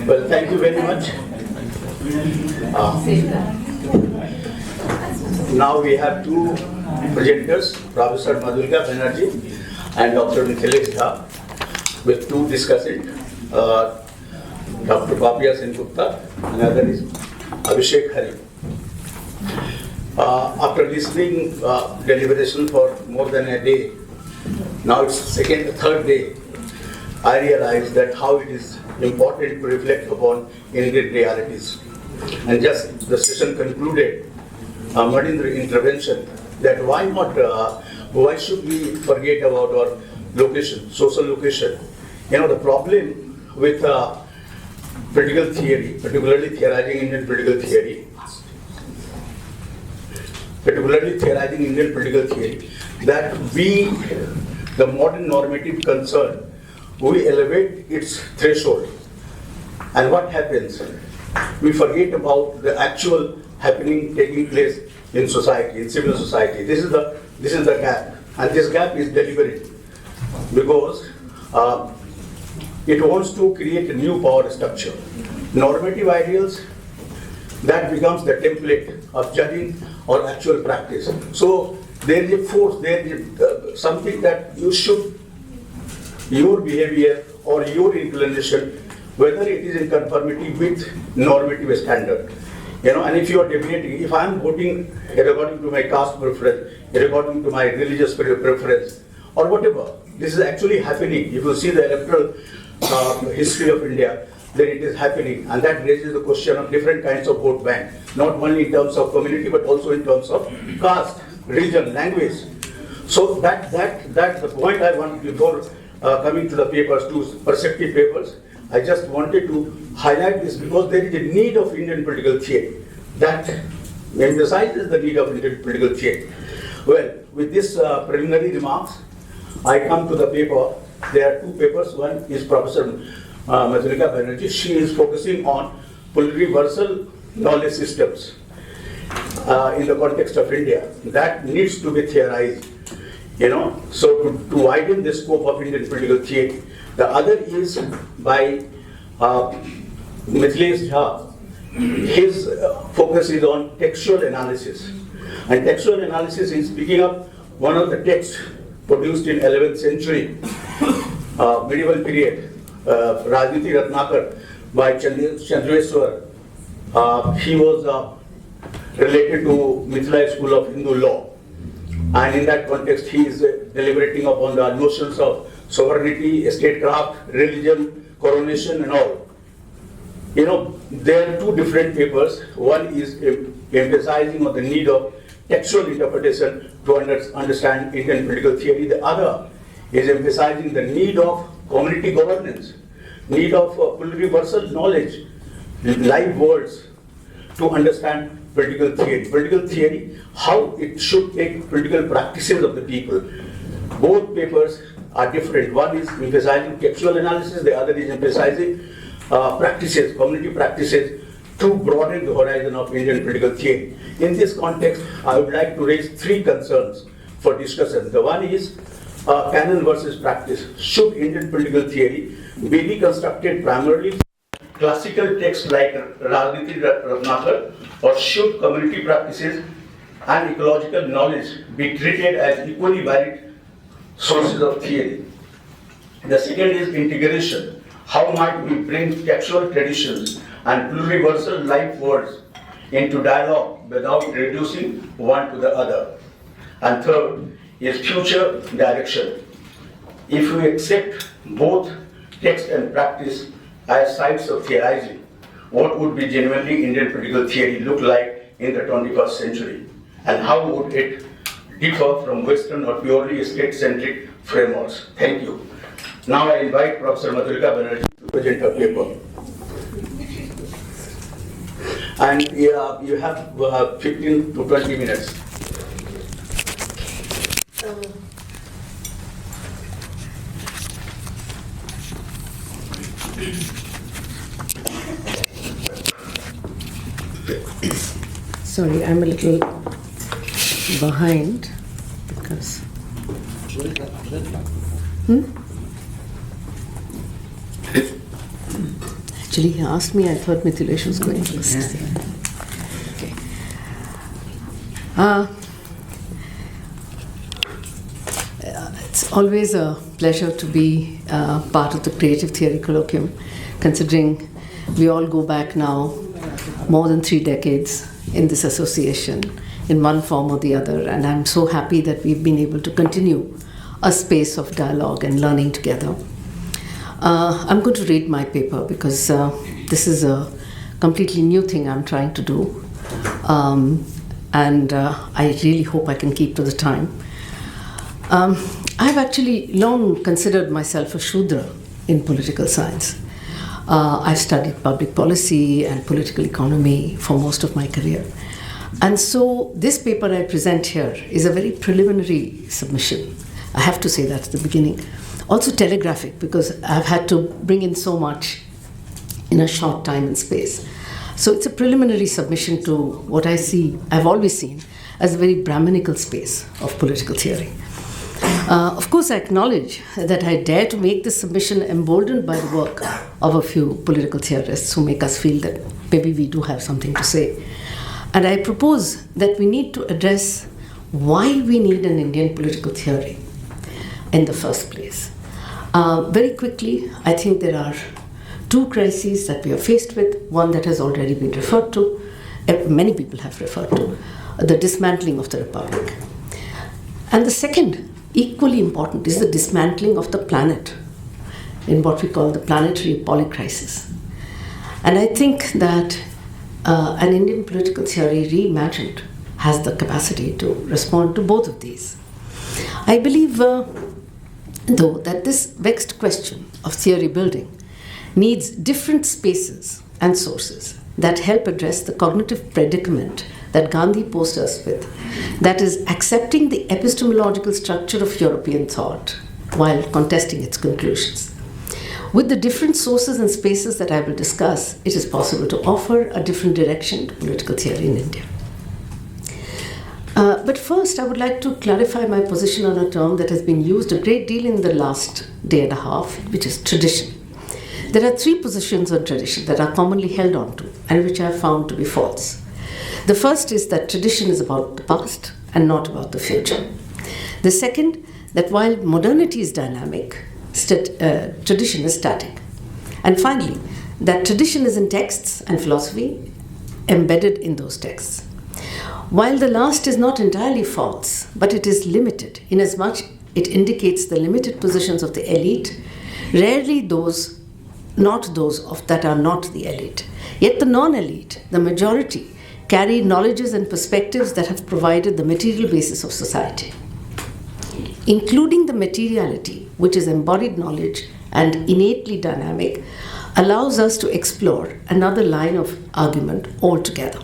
Well, thank you very much. Now we have two presenters, Professor Madhulika Banerjee and Dr. Mithilesh with two discussants, Dr. Papia Sengupta, another is Abhishek. After listening deliberation for more than a day, now it's third day, I realized that how it is important to reflect upon ingrained realities. And just the session concluded, Madhulika intervention, that why should we forget about our location, social location? You know, the problem with political theory, particularly theorizing Indian political theory, that we, the modern normative concern, we elevate its threshold. And what happens? We forget about the actual happening, taking place in society, in civil society. This is the gap. And this gap is deliberate because it wants to create a new power structure. Normative ideals, that becomes the template of judging or actual practice. So there is a force, there is something that your behavior or your inclination, whether it is in conformity with normative standard. You know, and if you are debating, if I am voting according to my caste preference, according to my religious preference, or whatever, this is actually happening. If you see the electoral history of India, then it is happening, and that raises the question of different kinds of vote bank, not only in terms of community, but also in terms of caste, region, language. So that the point I want before coming to the papers, to perceptive papers, I just wanted to highlight this because there is a need of Indian political theory that emphasizes the need of Indian political theory. Well, with this preliminary remarks, I come to the paper. There are two papers. One is Professor Madhulika Banerjee. She is focusing on pluriversal knowledge systems in the context of India. That needs to be theorized. You know, so to widen the scope of Indian political theory. The other is by Mithilesh. His focus is on textual analysis. And textual analysis is picking up one of the texts produced in 11th century, medieval period, Rajniti Ratnakar by Chandreswar. He was related to Mithilesh school of Hindu law. And in that context, he is deliberating upon the notions of sovereignty, statecraft, religion, coronation, and all. You know, there are two different papers. One is emphasizing on the need of textual interpretation to understand Indian political theory. The other is emphasizing the need of community governance, need of pluriversal knowledge, live words to understand political theory. Political theory, how it should take political practices of the people. Both papers are different. One is emphasizing textual analysis, the other is emphasizing practices, community practices to broaden the horizon of Indian political theory. In this context, I would like to raise three concerns for discussion. The one is canon versus practice. Should Indian political theory be reconstructed primarily from classical texts like Rajniti Ratnakar, or should community practices and ecological knowledge be treated as equally valid sources of theory? The second is integration. How might we bring textual traditions and pluriversal life words into dialogue without reducing one to the other? And third is future direction. If we accept both text and practice as sites of theorizing, what would be genuinely Indian political theory look like in the 21st century? And how would it differ from Western or purely state-centric frameworks? Thank you. Now I invite Professor Madhulika Banerjee to present her paper. And you have 15 to 20 minutes. Sorry, I'm a little behind because. Actually, he asked me, I thought Mithilesh was going first. Okay. It's always a pleasure to be part of the Creative Theory Colloquium, considering we all go back now more than 3 decades in this association in one form or the other, and I'm so happy that we've been able to continue a space of dialogue and learning together. I'm going to read my paper because this is a completely new thing I'm trying to do, and I really hope I can keep to the time. I've actually long considered myself a Shudra in political science. I've studied public policy and political economy for most of my career. And so this paper I present here is a very preliminary submission. I have to say that at the beginning. Also telegraphic, because I've had to bring in so much in a short time and space. So it's a preliminary submission to what I've always seen as a very Brahminical space of political theory. Of course, I acknowledge that I dare to make this submission emboldened by the work of a few political theorists who make us feel that maybe we do have something to say. And I propose that we need to address why we need an Indian political theory in the first place. Very quickly, I think there are 2 crises that we are faced with. One that has already been referred to, many people have referred to, the dismantling of the Republic. And the second, equally important, is the dismantling of the planet in what we call the planetary polycrisis. And I think that an Indian political theory reimagined has the capacity to respond to both of these. I believe, though, that this vexed question of theory building needs different spaces and sources that help address the cognitive predicament that Gandhi posed us with, that is, accepting the epistemological structure of European thought while contesting its conclusions. With the different sources and spaces that I will discuss, it is possible to offer a different direction to political theory in India. But first, I would like to clarify my position on a term that has been used a great deal in the last day and a half, which is tradition. There are 3 positions on tradition that are commonly held on to and which I have found to be false. The first is that tradition is about the past and not about the future. The second, that while modernity is dynamic, tradition is static. And finally, that tradition is in texts and philosophy embedded in those texts. While the last is not entirely false, but it is limited, inasmuch it indicates the limited positions of the elite, rarely not those that are not the elite. Yet the non-elite, the majority, carry knowledges and perspectives that have provided the material basis of society. Including the materiality, which is embodied knowledge and innately dynamic, allows us to explore another line of argument altogether.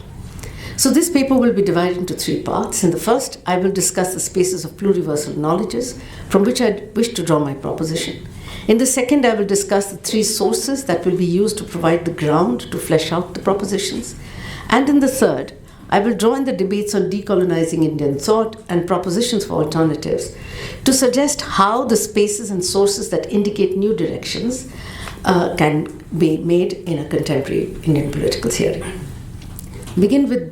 So this paper will be divided into 3 parts. In the first, I will discuss the spaces of pluriversal knowledges from which I wish to draw my proposition. In the second, I will discuss the 3 sources that will be used to provide the ground to flesh out the propositions. And in the third, I will join the debates on decolonizing Indian thought and propositions for alternatives to suggest how the spaces and sources that indicate new directions can be made in a contemporary Indian political theory. Begin with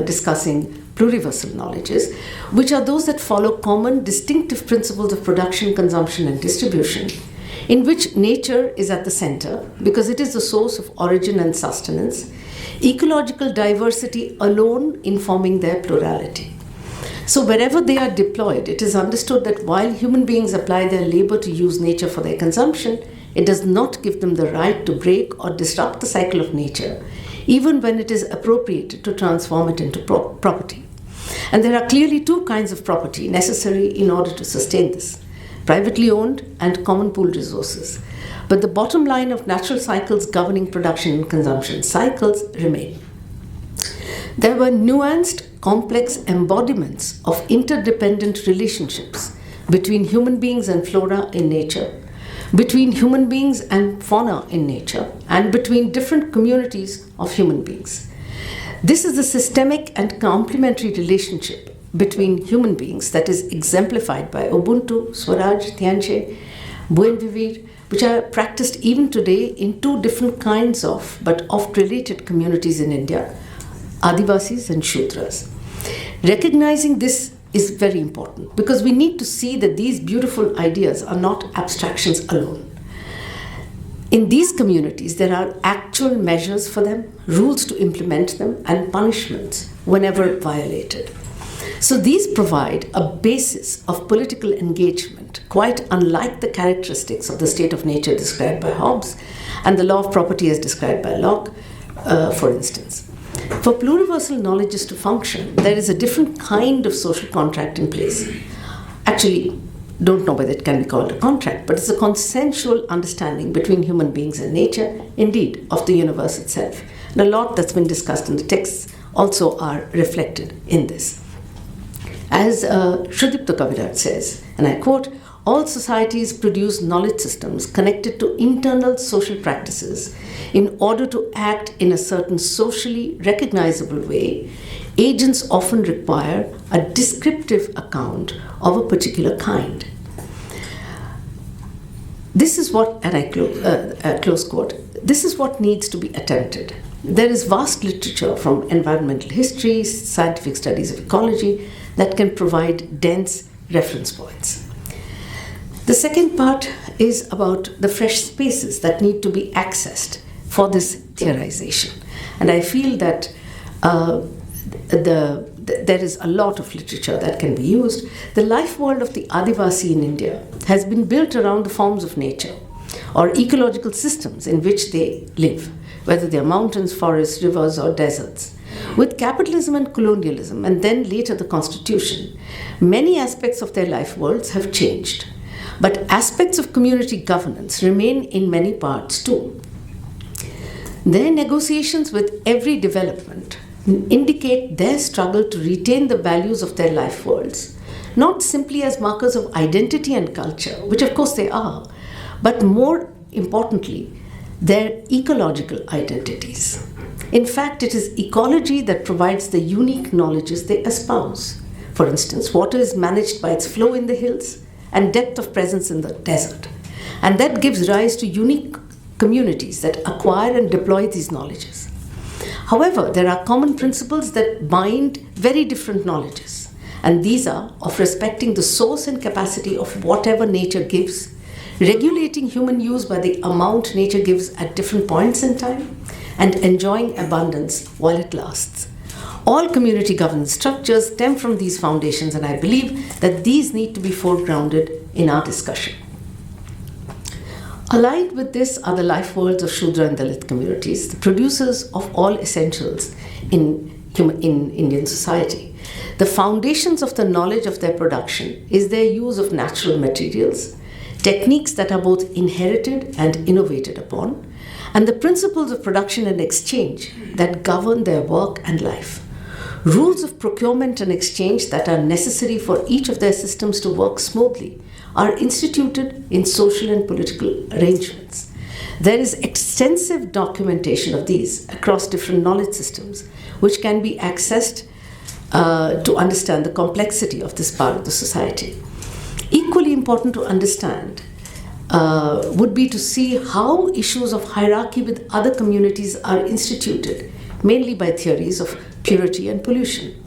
discussing pluriversal knowledges, which are those that follow common distinctive principles of production, consumption, and distribution, in which nature is at the center because it is the source of origin and sustenance, ecological diversity alone informing their plurality. So wherever they are deployed, it is understood that while human beings apply their labor to use nature for their consumption, it does not give them the right to break or disrupt the cycle of nature, even when it is appropriate to transform it into property. And there are clearly 2 kinds of property necessary in order to sustain this: privately owned and common pooled resources. But the bottom line of natural cycles governing production and consumption cycles remain. There were nuanced, complex embodiments of interdependent relationships between human beings and flora in nature, between human beings and fauna in nature, and between different communities of human beings. This is the systemic and complementary relationship between human beings that is exemplified by Ubuntu, Swaraj, Tianche, Buen Vivir, which are practiced even today in two different kinds of, but oft related communities in India, Adivasis and Shudras. Recognizing this is very important because we need to see that these beautiful ideas are not abstractions alone. In these communities, there are actual measures for them, rules to implement them, and punishments whenever violated. So these provide a basis of political engagement, quite unlike the characteristics of the state of nature described by Hobbes and the law of property as described by Locke, for instance. For pluriversal knowledges to function, there is a different kind of social contract in place. Actually, don't know whether it can be called a contract, but it's a consensual understanding between human beings and nature, indeed, of the universe itself. And a lot that's been discussed in the texts also are reflected in this. As Sengupta Kaviraj says, and I quote, all societies produce knowledge systems connected to internal social practices in order to act in a certain socially recognizable way. Agents often require a descriptive account of a particular kind. This is what, and I close quote, this is what needs to be attempted. There is vast literature from environmental history, scientific studies of ecology that can provide dense reference points. The second part is about the fresh spaces that need to be accessed for this theorization. And I feel that there is a lot of literature that can be used. The life world of the Adivasi in India has been built around the forms of nature or ecological systems in which they live, whether they are mountains, forests, rivers, or deserts. With capitalism and colonialism, and then later the constitution, many aspects of their life worlds have changed. But aspects of community governance remain in many parts too. Their negotiations with every development indicate their struggle to retain the values of their life worlds, not simply as markers of identity and culture, which of course they are, but more importantly, their ecological identities. In fact, it is ecology that provides the unique knowledges they espouse. For instance, water is managed by its flow in the hills and depth of presence in the desert. And that gives rise to unique communities that acquire and deploy these knowledges. However, there are common principles that bind very different knowledges. And these are of respecting the source and capacity of whatever nature gives, regulating human use by the amount nature gives at different points in time, and enjoying abundance while it lasts. All community governance structures stem from these foundations, and I believe that these need to be foregrounded in our discussion. Allied with this are the life worlds of Shudra and Dalit communities, the producers of all essentials in Indian society. The foundations of the knowledge of their production is their use of natural materials, techniques that are both inherited and innovated upon, and the principles of production and exchange that govern their work and life. Rules of procurement and exchange that are necessary for each of their systems to work smoothly are instituted in social and political arrangements. There is extensive documentation of these across different knowledge systems, which can be accessed to understand the complexity of this part of the society. Equally important to understand would be to see how issues of hierarchy with other communities are instituted, mainly by theories of purity and pollution.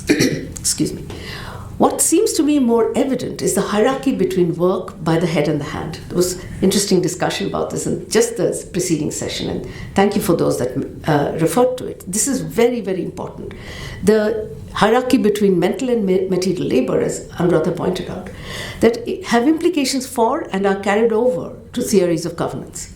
Excuse me. What seems to me more evident is the hierarchy between work by the head and the hand. There was interesting discussion about this in just the preceding session, and thank you for those that referred to it. This is very, very important. The hierarchy between mental and material labor, as Anuradha pointed out, that have implications for and are carried over to theories of governance.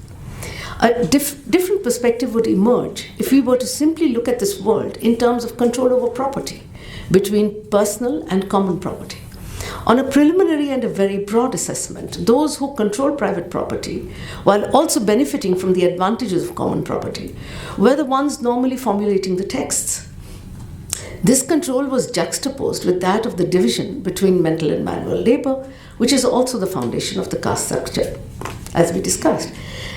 A different perspective would emerge if we were to simply look at this world in terms of control over property, between personal and common property. On a preliminary and a very broad assessment, those who control private property, while also benefiting from the advantages of common property, were the ones normally formulating the texts. This control was juxtaposed with that of the division between mental and manual labor, which is also the foundation of the caste structure, as we discussed.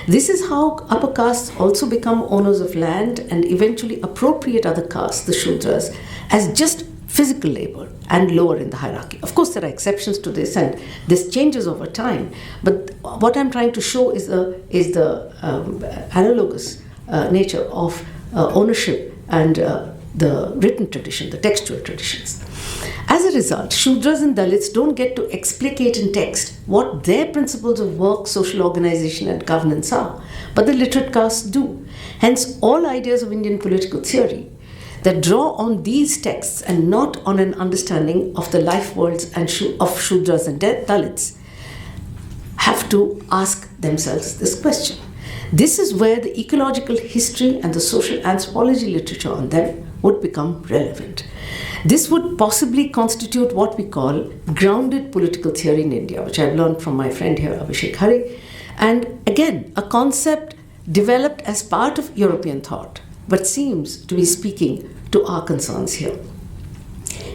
This is how upper castes also become owners of land and eventually appropriate other castes, the Shudras, as just physical labor, and lower in the hierarchy. Of course, there are exceptions to this, and this changes over time. But what I'm trying to show is the analogous nature of ownership and the written tradition, the textual traditions. As a result, Shudras and Dalits don't get to explicate in text what their principles of work, social organization, and governance are, but the literate castes do. Hence, all ideas of Indian political theory that draw on these texts and not on an understanding of the life worlds and of Shudras and Dalits have to ask themselves this question. This is where the ecological history and the social anthropology literature on them would become relevant. This would possibly constitute what we call grounded political theory in India, which I've learned from my friend here, Abhishek, and again, a concept developed as part of European thought, but seems to be speaking to our concerns here.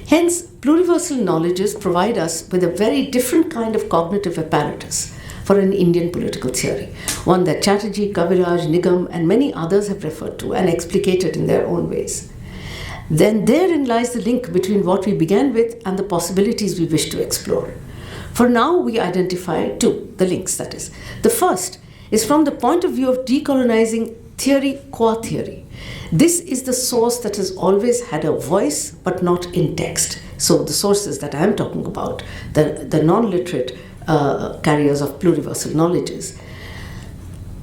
Hence, pluriversal knowledges provide us with a very different kind of cognitive apparatus for an Indian political theory, one that Chatterjee, Kaviraj, Nigam, and many others have referred to and explicated in their own ways. Then therein lies the link between what we began with and the possibilities we wish to explore. For now, we identify two, the links that is. The first is from the point of view of decolonizing theory qua theory. This is the source that has always had a voice but not in text. So the sources that I am talking about, the non-literate carriers of pluriversal knowledges,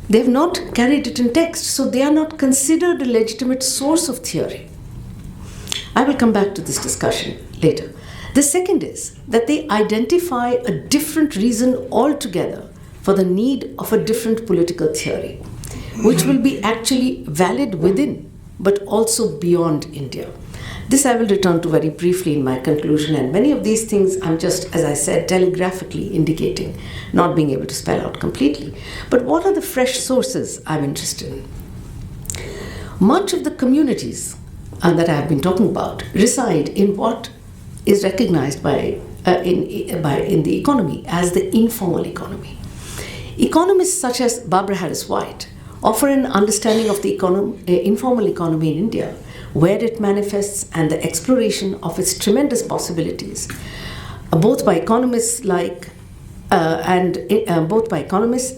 they have not carried it in text, so they are not considered a legitimate source of theory. I will come back to this discussion later. The second is that they identify a different reason altogether for the need of a different political theory, which will be actually valid within but also beyond India. This I will return to very briefly in my conclusion, and many of these things I'm just, as I said, telegraphically indicating, not being able to spell out completely. But what are the fresh sources I'm interested in? Much of the communities that I have been talking about reside in what is recognized in the economy as the informal economy. Economists such as Barbara Harris White offer an understanding of the informal economy in India, where it manifests and the exploration of its tremendous possibilities, both by economists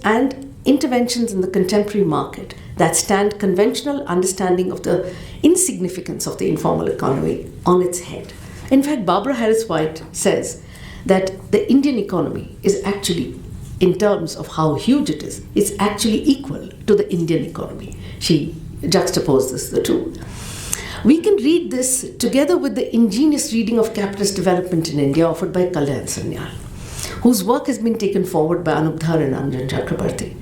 and interventions in the contemporary market that stand conventional understanding of the insignificance of the informal economy on its head. In fact, Barbara Harris White says that the Indian economy is actually, in terms of how huge it is, it's actually equal to the Indian economy. She juxtaposes the two. We can read this together with the ingenious reading of capitalist development in India offered by Kalyan Sanyal, whose work has been taken forward by Anubdhar and Anjan Chakrabarti.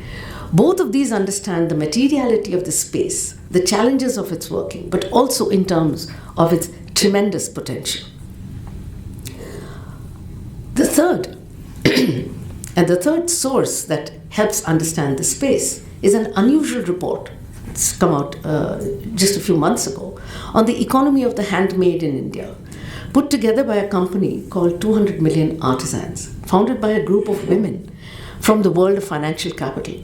Both of these understand the materiality of the space, the challenges of its working, but also in terms of its tremendous potential. The third source that helps understand the space is an unusual report. It's come out just a few months ago on the economy of the handmade in India, put together by a company called 200 Million Artisans, founded by a group of women from the world of financial capital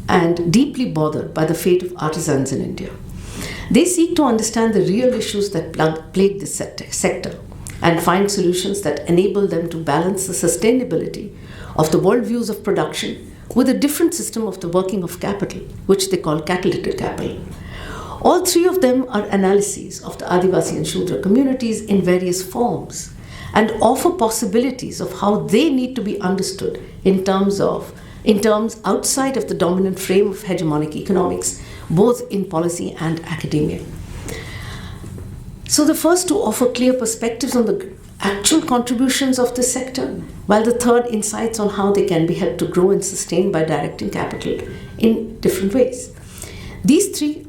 and deeply bothered by the fate of artisans in India. They seek to understand the real issues that plague this sector and find solutions that enable them to balance the sustainability of the worldviews of production with a different system of the working of capital, which they call catalytic capital. All three of them are analyses of the Adivasi and Shudra communities in various forms and offer possibilities of how they need to be understood in terms outside of the dominant frame of hegemonic economics, both in policy and academia. So the first two offer clear perspectives on the actual contributions of this sector, while the third insights on how they can be helped to grow and sustain by directing capital in different ways. These three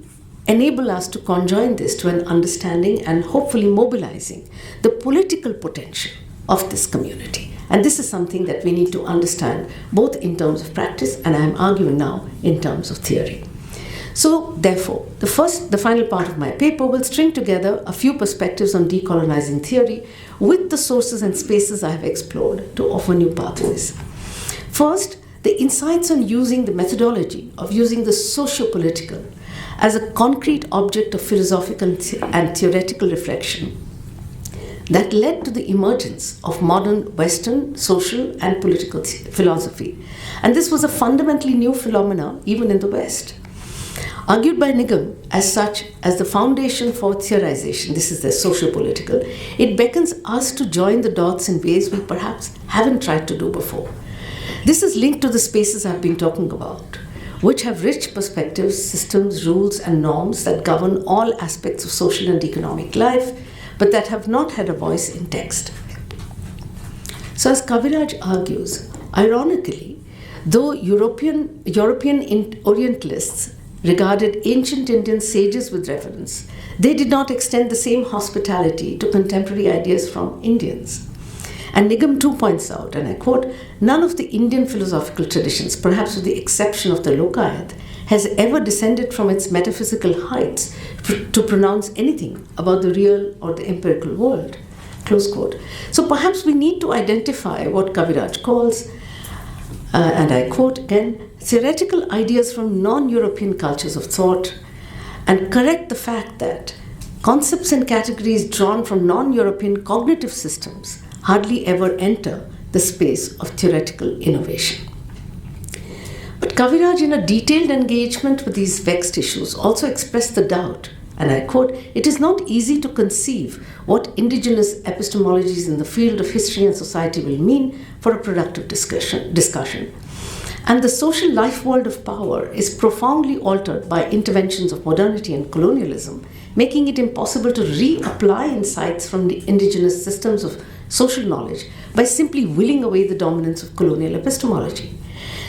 enable us to conjoin this to an understanding and hopefully mobilizing the political potential of this community. And this is something that we need to understand both in terms of practice and I am arguing now in terms of theory. So therefore, the final part of my paper will string together a few perspectives on decolonizing theory with the sources and spaces I have explored to offer new pathways. First, the insights on using the methodology of using the socio-political as a concrete object of philosophical and theoretical reflection that led to the emergence of modern Western social and political philosophy. And this was a fundamentally new phenomena even in the West. Argued by Nigam as such as the foundation for theorization, this is the socio-political, it beckons us to join the dots in ways we perhaps haven't tried to do before. This is linked to the spaces I've been talking about, which have rich perspectives, systems, rules, and norms that govern all aspects of social and economic life, but that have not had a voice in text. So, as Kaviraj argues, ironically, though European Orientalists regarded ancient Indian sages with reverence, they did not extend the same hospitality to contemporary ideas from Indians. And Nigam too points out, and I quote, "None of the Indian philosophical traditions, perhaps with the exception of the Lokayat, has ever descended from its metaphysical heights to pronounce anything about the real or the empirical world." Close quote. So perhaps we need to identify what Kaviraj calls, and I quote again, "theoretical ideas from non-European cultures of thought," and correct the fact that concepts and categories drawn from non-European cognitive systems hardly ever enter the space of theoretical innovation. But Kaviraj, in a detailed engagement with these vexed issues, also expressed the doubt, and I quote, "It is not easy to conceive what indigenous epistemologies in the field of history and society will mean for a productive discussion. And the social life world of power is profoundly altered by interventions of modernity and colonialism, making it impossible to reapply insights from the indigenous systems of social knowledge by simply willing away the dominance of colonial epistemology.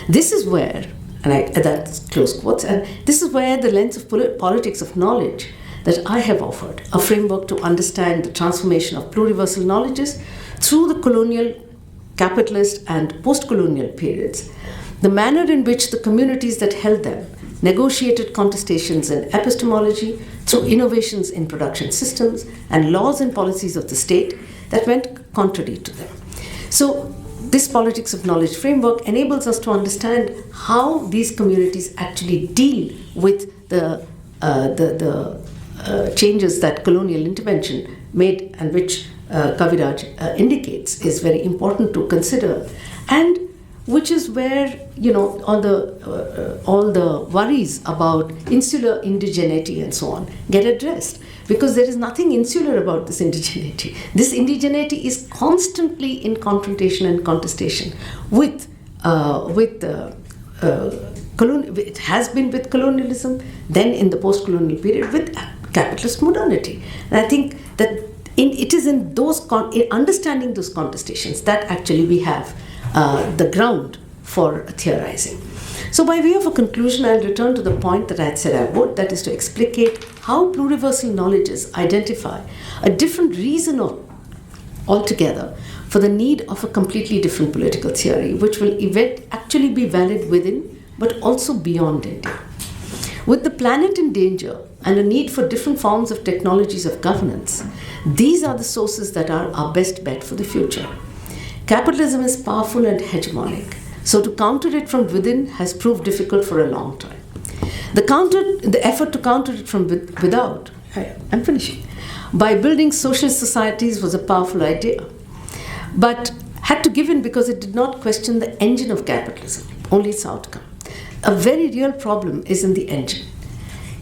This is where," and that's close quotes, "and this is where the lens of politics of knowledge that I have offered, a framework to understand the transformation of pluriversal knowledges through the colonial, capitalist, and post-colonial periods, the manner in which the communities that held them negotiated contestations in epistemology through innovations in production systems and laws and policies of the state that went contrary to them." So this politics of knowledge framework enables us to understand how these communities actually deal with the changes that colonial intervention made, and which Kaviraj indicates is very important to consider, and which is where, you know, all the worries about insular indigeneity and so on get addressed, because there is nothing insular about this indigeneity. This indigeneity is constantly in confrontation and contestation with it has been with colonialism, then in the post-colonial period with capitalist modernity. And I think that it is in those in understanding those contestations that actually we have the ground for theorizing. So by way of a conclusion, I'll return to the point that I had said I would, that is to explicate how pluriversal knowledges identify a different reason altogether for the need of a completely different political theory, which will actually be valid within but also beyond India. With the planet in danger and a need for different forms of technologies of governance, these are the sources that are our best bet for the future. Capitalism is powerful and hegemonic, so to counter it from within has proved difficult for a long time. The effort to counter it from without, I'm finishing, by building social societies was a powerful idea, but had to give in because it did not question the engine of capitalism, only its outcome. A very real problem is in the engine.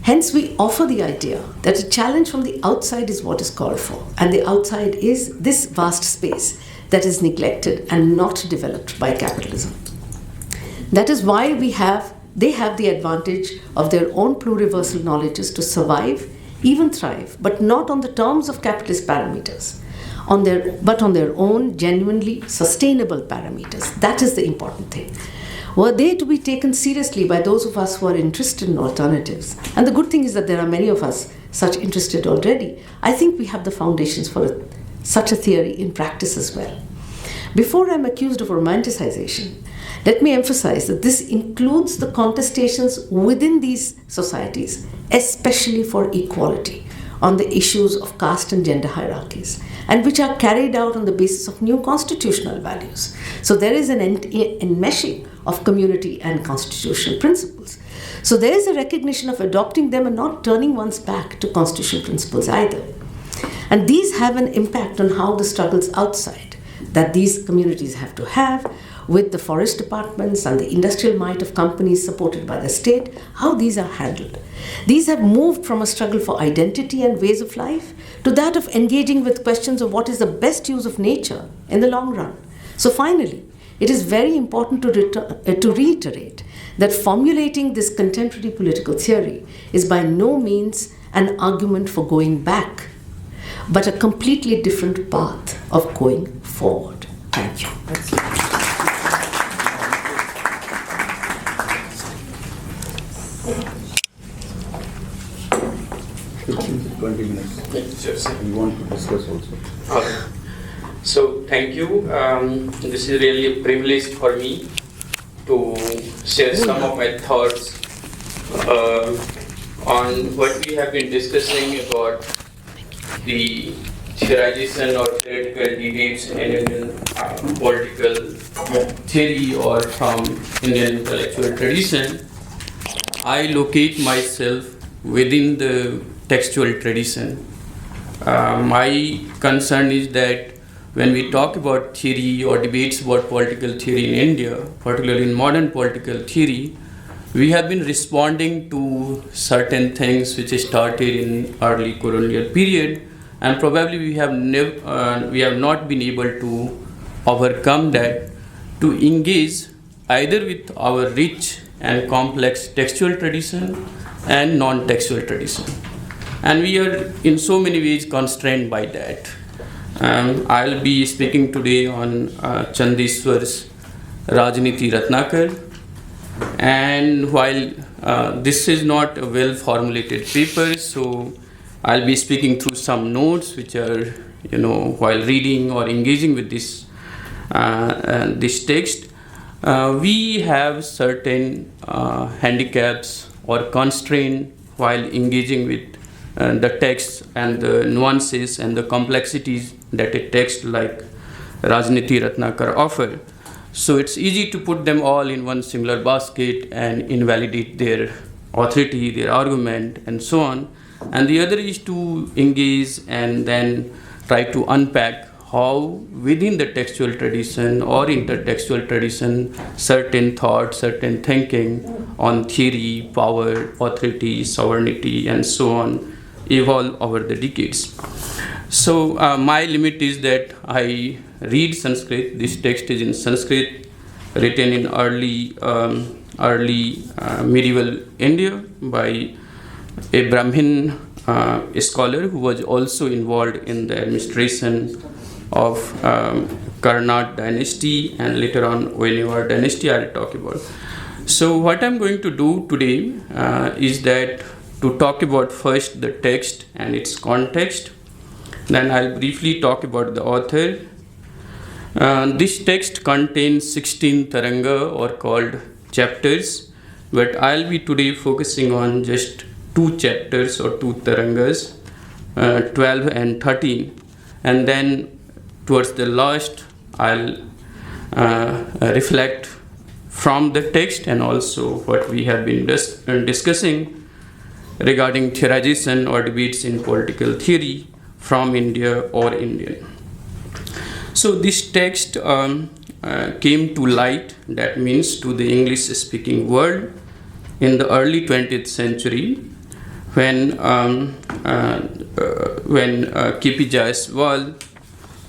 Hence, we offer the idea that a challenge from the outside is what is called for, and the outside is this vast space that is neglected and not developed by capitalism. That is why they have the advantage of their own pluriversal knowledges to survive, even thrive, but not on the terms of capitalist parameters, but on their own genuinely sustainable parameters. That is the important thing. Were they to be taken seriously by those of us who are interested in alternatives, and the good thing is that there are many of us such interested already, I think we have the foundations for such a theory in practice as well. Before I'm accused of romanticization, let me emphasize that this includes the contestations within these societies, especially for equality, on the issues of caste and gender hierarchies, and which are carried out on the basis of new constitutional values. So there is an enmeshing of community and constitutional principles. So there is a recognition of adopting them and not turning one's back to constitutional principles either. And these have an impact on how the struggles outside that these communities have to have with the forest departments and the industrial might of companies supported by the state, how these are handled. These have moved from a struggle for identity and ways of life to that of engaging with questions of what is the best use of nature in the long run. So finally, it is very important to reiterate that formulating this contemporary political theory is by no means an argument for going back, but a completely different path of going forward. Thank you. We want to discuss also. So thank you. This is really a privilege for me to share some of my thoughts on what we have been discussing about the theorization or theoretical debates in Indian political theory or from Indian intellectual tradition. I locate myself within the textual tradition. My concern is that when we talk about theory or debates about political theory in India, particularly in modern political theory, we have been responding to certain things which started in early colonial period, and probably we have not been able to overcome that to engage either with our rich and complex textual tradition and non-textual tradition. And we are in so many ways constrained by that. I'll be speaking today on Chandeswar's Rajniti Ratnakar. And while this is not a well-formulated paper, so I'll be speaking through some notes which are, while reading or engaging with this text, we have certain handicaps or constraint while engaging with the text and the nuances and the complexities that a text like Rajniti Ratnakar offer. So it's easy to put them all in one singular basket and invalidate their authority, their argument, and so on. And the other is to engage and then try to unpack how within the textual tradition or intertextual tradition certain thoughts, certain thinking on theory, power, authority, sovereignty, and so on evolve over the decades. So my limit is that I read Sanskrit. This text is in Sanskrit, written in early medieval India by a Brahmin scholar who was also involved in the administration of Karnat dynasty and later on Vainiyar dynasty I'll talk about. So what I'm going to do today is that to talk about first the text and its context. Then I'll briefly talk about the author. This text contains 16 taranga or called chapters, but I'll be today focusing on just 2 chapters or 2 tarangas, 12 and 13. And then towards the last, I'll reflect from the text and also what we have been discussing regarding theorization or debates in political theory from India or Indian. So this text came to light, that means to the English-speaking world, in the early 20th century when K.P. Jaiswal,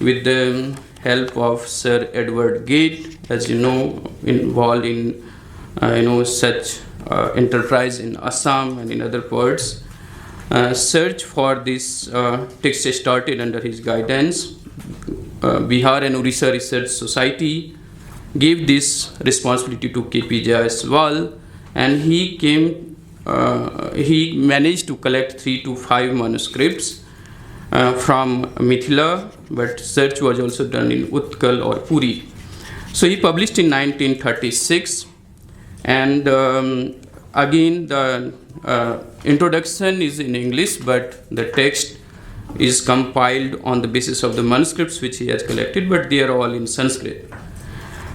with the help of Sir Edward Gate, as you know, involved in such enterprise in Assam and in other parts, search for this text started under his guidance. Bihar and Orissa Research Society gave this responsibility to K.P. Jaiswal, and he managed to collect 3 to 5 manuscripts from Mithila, but search was also done in Utkal or Puri. So he published in 1936, and again the introduction is in English, but the text is compiled on the basis of the manuscripts which he has collected, but they are all in Sanskrit.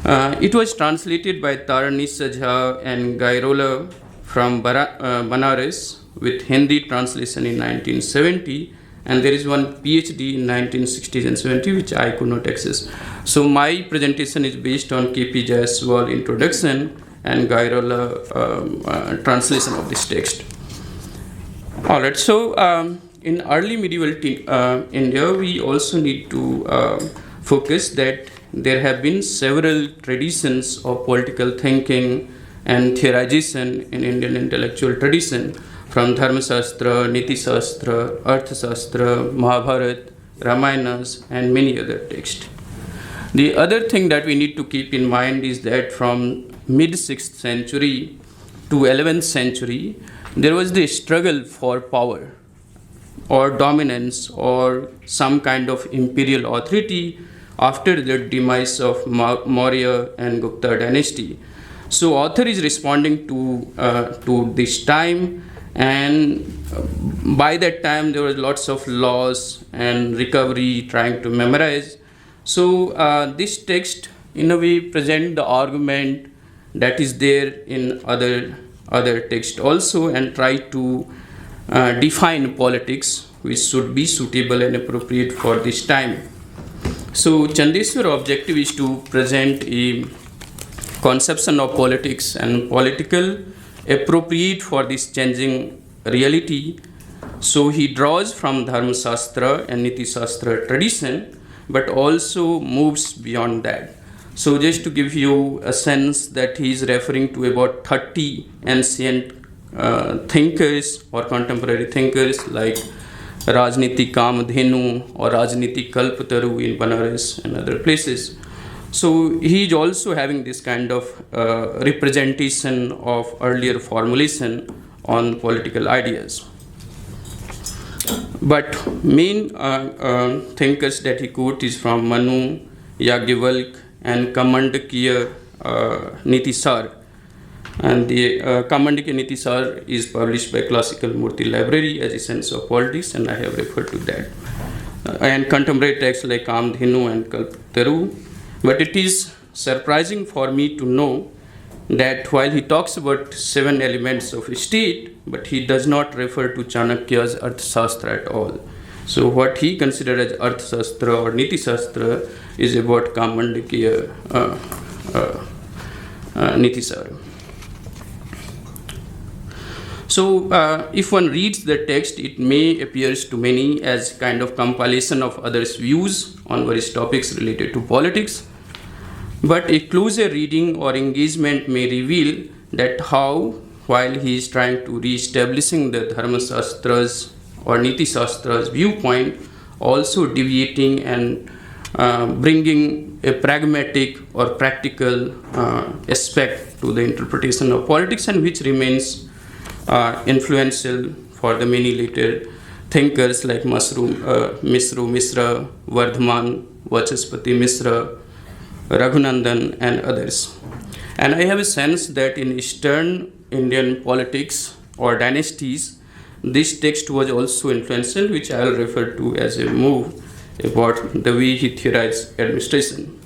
It was translated by Tarani Sajha and Gairola from Banaras with Hindi translation in 1970, and there is one PhD in 1960s and 70s which I could not access. So my presentation is based on KP Jaiswal introduction and Gairola translation of this text. All right, so in early medieval India, we also need to focus that there have been several traditions of political thinking and theorization in Indian intellectual tradition, from Dharma Shastra, Niti Shastra, Artha Shastra, Mahabharata, Ramayanas, and many other texts. The other thing that we need to keep in mind is that from mid-6th century to 11th century, there was the struggle for power or dominance or some kind of imperial authority after the demise of Maurya and Gupta dynasty. So author is responding to this time, and by that time there was lots of laws and recovery trying to memorize. So this text in a way present the argument that is there in other texts also, and try to define politics which should be suitable and appropriate for this time. So Chandeswar's objective is to present a conception of politics and political appropriate for this changing reality. So he draws from Dharma Shastra and Niti Shastra tradition, but also moves beyond that. So just to give you a sense that he is referring to about 30 ancient thinkers or contemporary thinkers like Rajniti Kamadhenu or Rajniti Kalpataru in Banaras and other places. So he is also having this kind of representation of earlier formulation on political ideas. But main thinkers that he quotes is from Manu, Yagyavalkya, and Kamandakiya Nitisar. And the Kamandakiya Nitisar is published by Classical Murti Library as Essence of Politics, and I have referred to that. And contemporary texts like Kamdhenu and Kalpataru. But it is surprising for me to know that while he talks about 7 elements of state, but he does not refer to Chanakya's Arthashastra at all. So what he considered as Arthashastra or Niti Shastra is about Kamandakiya Nitisar. So if one reads the text, it may appear to many as kind of compilation of others' views on various topics related to politics. But a closer reading or engagement may reveal that how, while he is trying to re-establishing the Dharma Shastras or Niti Shastras viewpoint, also deviating and bringing a pragmatic or practical aspect to the interpretation of politics, and which remains influential for the many later thinkers like Misru Misra, Vardhaman, Vachaspati Misra, Raghunandan, and others. And I have a sense that in Eastern Indian politics or dynasties, this text was also influential, which I will refer to as a move about the way he theorized administration.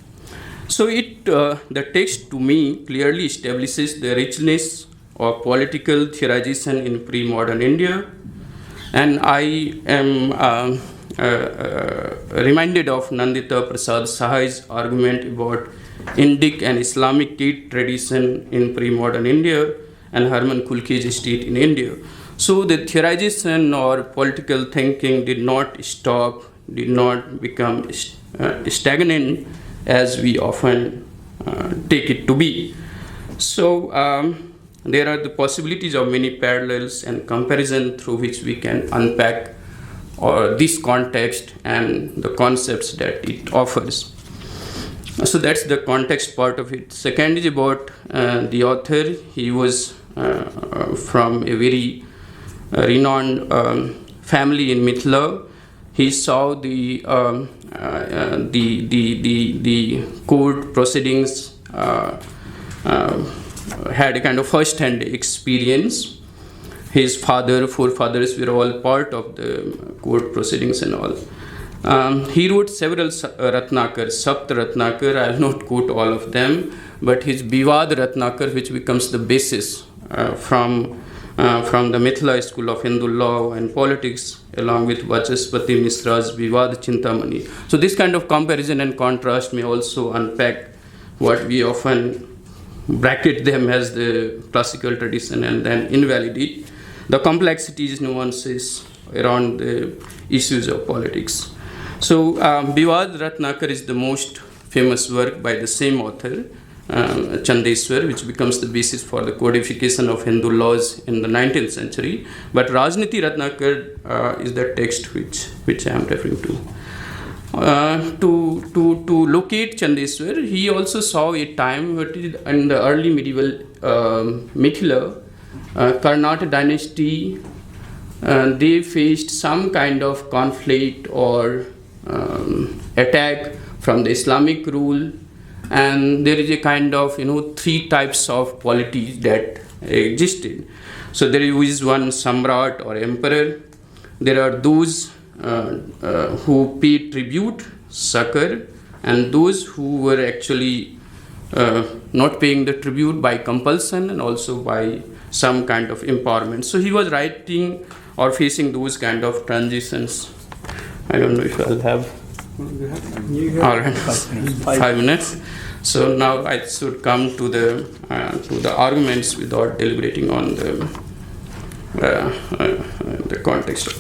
So the text to me clearly establishes the richness of political theorization in pre-modern India, and I am reminded of Nandita Prasad Sahai's argument about Indic and Islamic state tradition in pre-modern India and Herman Kulke's state in India. So the theorization or political thinking did not stop, did not become stagnant as we often take it to be. So there are the possibilities of many parallels and comparison through which we can unpack this context and the concepts that it offers. So that's the context part of it. Second is about the author. He was from a very renowned family in Mithila. He saw the court proceedings, had a kind of first-hand experience. His forefathers were all part of the court proceedings and all. He wrote several Ratnakar, Sapt Ratnakar. I will not quote all of them, but his Bivad Ratnakar, which becomes the basis from from the Mithilesh school of Hindu law and politics, along with Vachaspati Misra's Vivad Chintamani. So this kind of comparison and contrast may also unpack what we often bracket them as the classical tradition and then invalidate the complexities, nuances around the issues of politics. So Vivad Ratnakar is the most famous work by the same author, Chandeswar, which becomes the basis for the codification of Hindu laws in the 19th century. But Rajniti Ratnakar is the text which I am referring to. To locate Chandeswar, he also saw a time in the early medieval Mithila, Karnataka dynasty, they faced some kind of conflict or attack from the Islamic rule, and there is a kind of three types of polities that existed. So there is one Samrat or emperor. There are those who pay tribute, succor, and those who were actually not paying the tribute by compulsion and also by some kind of empowerment. So he was writing or facing those kind of transitions. I don't know if I'll have. All right, 5 minutes. So now I should come to the arguments without deliberating on the context.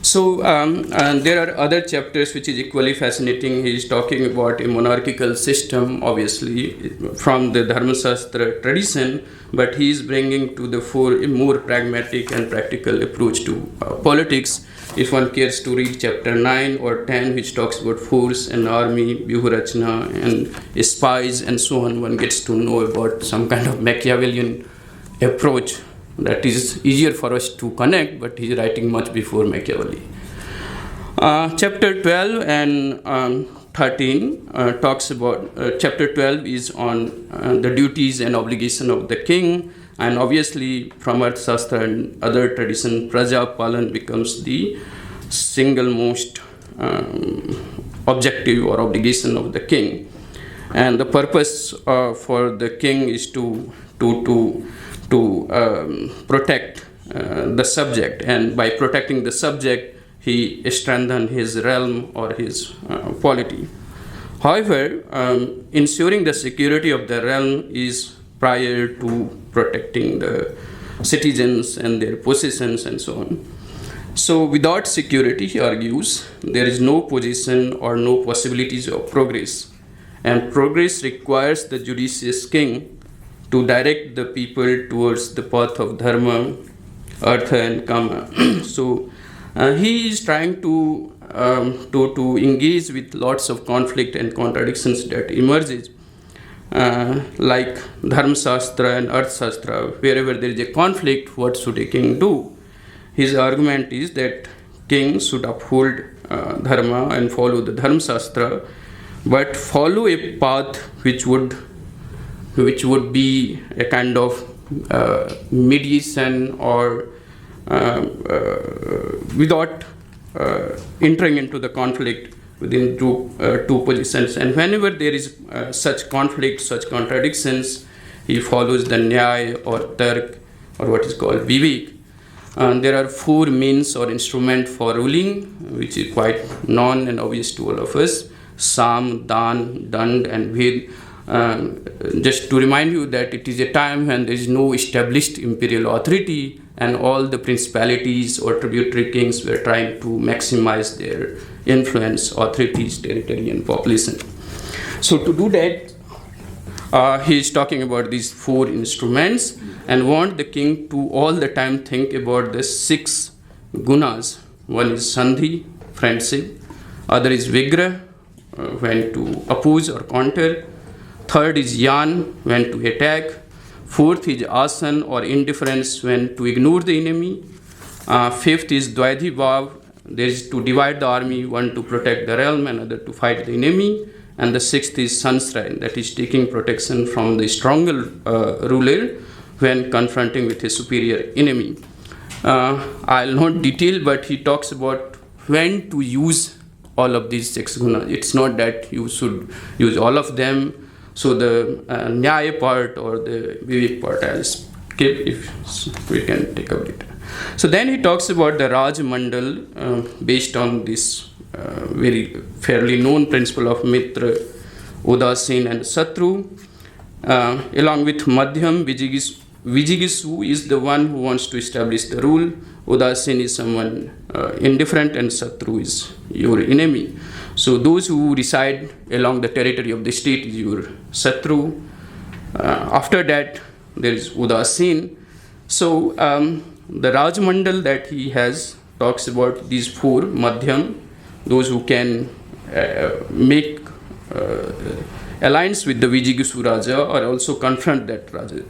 So there are other chapters which is equally fascinating. He is talking about a monarchical system, obviously from the Dharmasastra tradition, but he is bringing to the fore a more pragmatic and practical approach to politics. If one cares to read chapter 9 or 10, which talks about force and army, Vyuharachana and spies and so on, one gets to know about some kind of Machiavellian approach that is easier for us to connect, but he's writing much before Machiavelli. Chapter 12 and 13 talks about, chapter 12 is on the duties and obligation of the king, and obviously from Arthashastra and other tradition, Praja Palan becomes the single most objective or obligation of the king. And the purpose for the king is to protect the subject, and by protecting the subject, he strengthened his realm or his polity. However, ensuring the security of the realm is prior to protecting the citizens and their possessions and so on. So without security, he argues, there is no position or no possibilities of progress. And progress requires the judicious king to direct the people towards the path of dharma, artha and kama. So he is trying to engage with lots of conflict and contradictions that emerges. Like Dharmasastra and Arthashastra, wherever there is a conflict, what should a king do? His argument is that king should uphold dharma and follow the Dharmasastra, but follow a path which would be a kind of mediation or without entering into the conflict within two positions. And whenever there is such conflict, such contradictions, he follows the Nyaya or Tark or what is called Vivek. There are 4 means or instruments for ruling, which is quite known and obvious to all of us: Sam, Dan, Dand, and Ved. Just to remind you that it is a time when there is no established imperial authority, and all the principalities or tributary kings were trying to maximize their influence, authorities, territory, and population. So to do that, he is talking about these 4 instruments and want the king to all the time think about the 6 gunas. One is Sandhi, friendship. Other is Vigra, when to oppose or counter. Third is Yan, when to attack. Fourth is Asan or indifference, when to ignore the enemy. Fifth is Dvaidhi Bhav, there is to divide the army, one to protect the realm, another to fight the enemy. And the 6th is Sansray, that is taking protection from the stronger ruler when confronting with a superior enemy. I'll not detail, but he talks about when to use all of these 6 gunas. It's not that you should use all of them. So the Nyaya part or the Vivek part I'll keep if we can take up it. So then he talks about the Raj Mandal based on this very fairly known principle of Mitra, Udasin and Satru. Along with Madhyam, Vijigisu is the one who wants to establish the rule. Udasin is someone indifferent, and Satru is your enemy. So those who reside along the territory of the state is your Satru. After that, there is Udasin. So the Rajmandal that he has talks about these four, Madhyam, those who can make alliance with the Vijigisu Raja or also confront that Raja.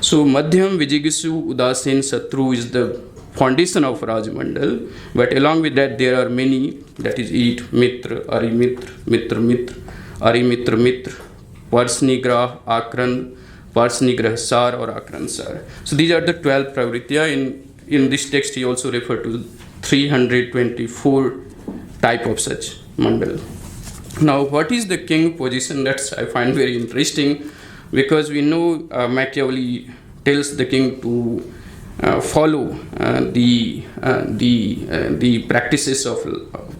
So Madhyam, Vijigisu, Udasin, Satru is the foundation of Rajmandal, but along with that there are many, that is Eat, Mitra, Arimitra, Mitra Mitra, Arimitra Mitra, Varsnigrah, Akran, Varsnigrah Sar or Akran Sar. So these are the 12 Pravritya. In this text he also referred to 324 type of such mandal. Now what is the king position? That's I find very interesting, because we know Machiavelli tells the king to follow the practices of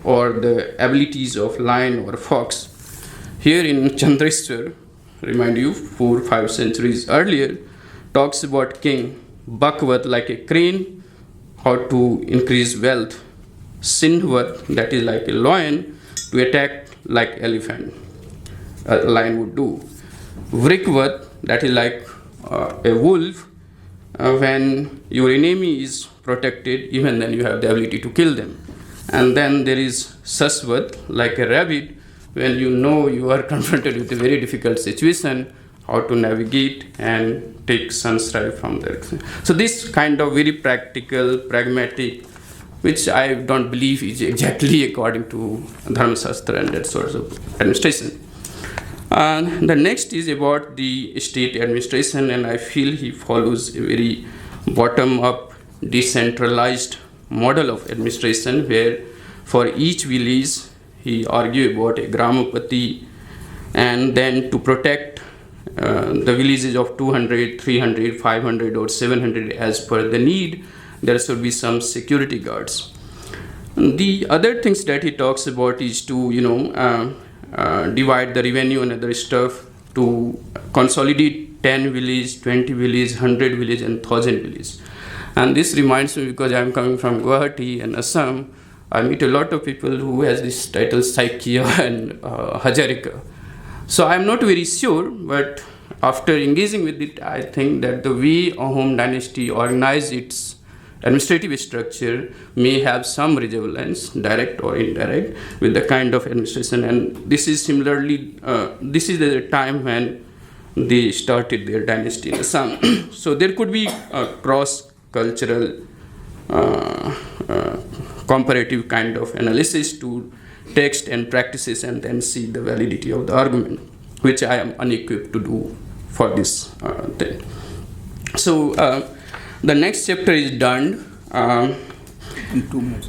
or the abilities of lion or fox. Here in Chandreshwar, remind you, 4-5 centuries earlier, talks about king. Bakvat, like a crane, how to increase wealth. Sindhvat, that is like a lion, to attack like elephant, a lion would do. Vrikvat, that is like a wolf, when your enemy is protected, even then you have the ability to kill them. And then there is Sasvat, like a rabbit, when you know you are confronted with a very difficult situation, how to navigate and take sunstripe from there. So this kind of very practical, pragmatic, which I don't believe is exactly according to Dharma Shastra and that sort of administration. And the next is about the state administration, and I feel he follows a very bottom-up, decentralized model of administration, where for each village he argues about a Gramapati, and then to protect the villages of 200, 300, 500 or 700 as per the need, there should be some security guards. The other things that he talks about is to, divide the revenue and other stuff, to consolidate 10 village, 20 village, 100 village and 1000 village. And this reminds me, because I am coming from Guwahati and Assam, I meet a lot of people who has this title Saikia and Hajarika. So I am not very sure, but after engaging with it, I think that the way Ahom dynasty organized its administrative structure may have some resemblance, direct or indirect, with the kind of administration. And this is similarly, this is the time when they started their dynasty in Assam. So there could be a cross-cultural comparative kind of analysis to text and practices, and then see the validity of the argument, which I am unequipped to do for this thing. So the next chapter is done. In 2 minutes.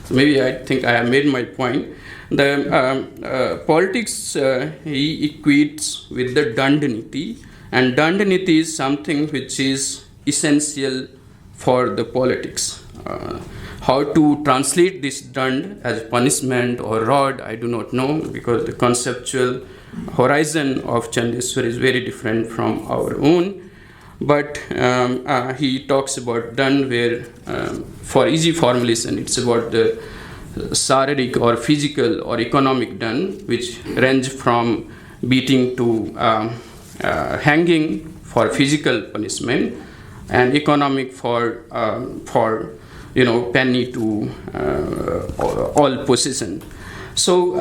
So maybe I think I have made my point. The politics he equates with the Dandaniti, and Dandaniti is something which is essential for the politics. How to translate this dand as punishment or rod, I do not know, because the conceptual horizon of Chandeswar is very different from our own. But he talks about dand where, for easy formulation, it's about the saririk or physical or economic dand, which range from beating to hanging for physical punishment, and economic for penny to all possession. So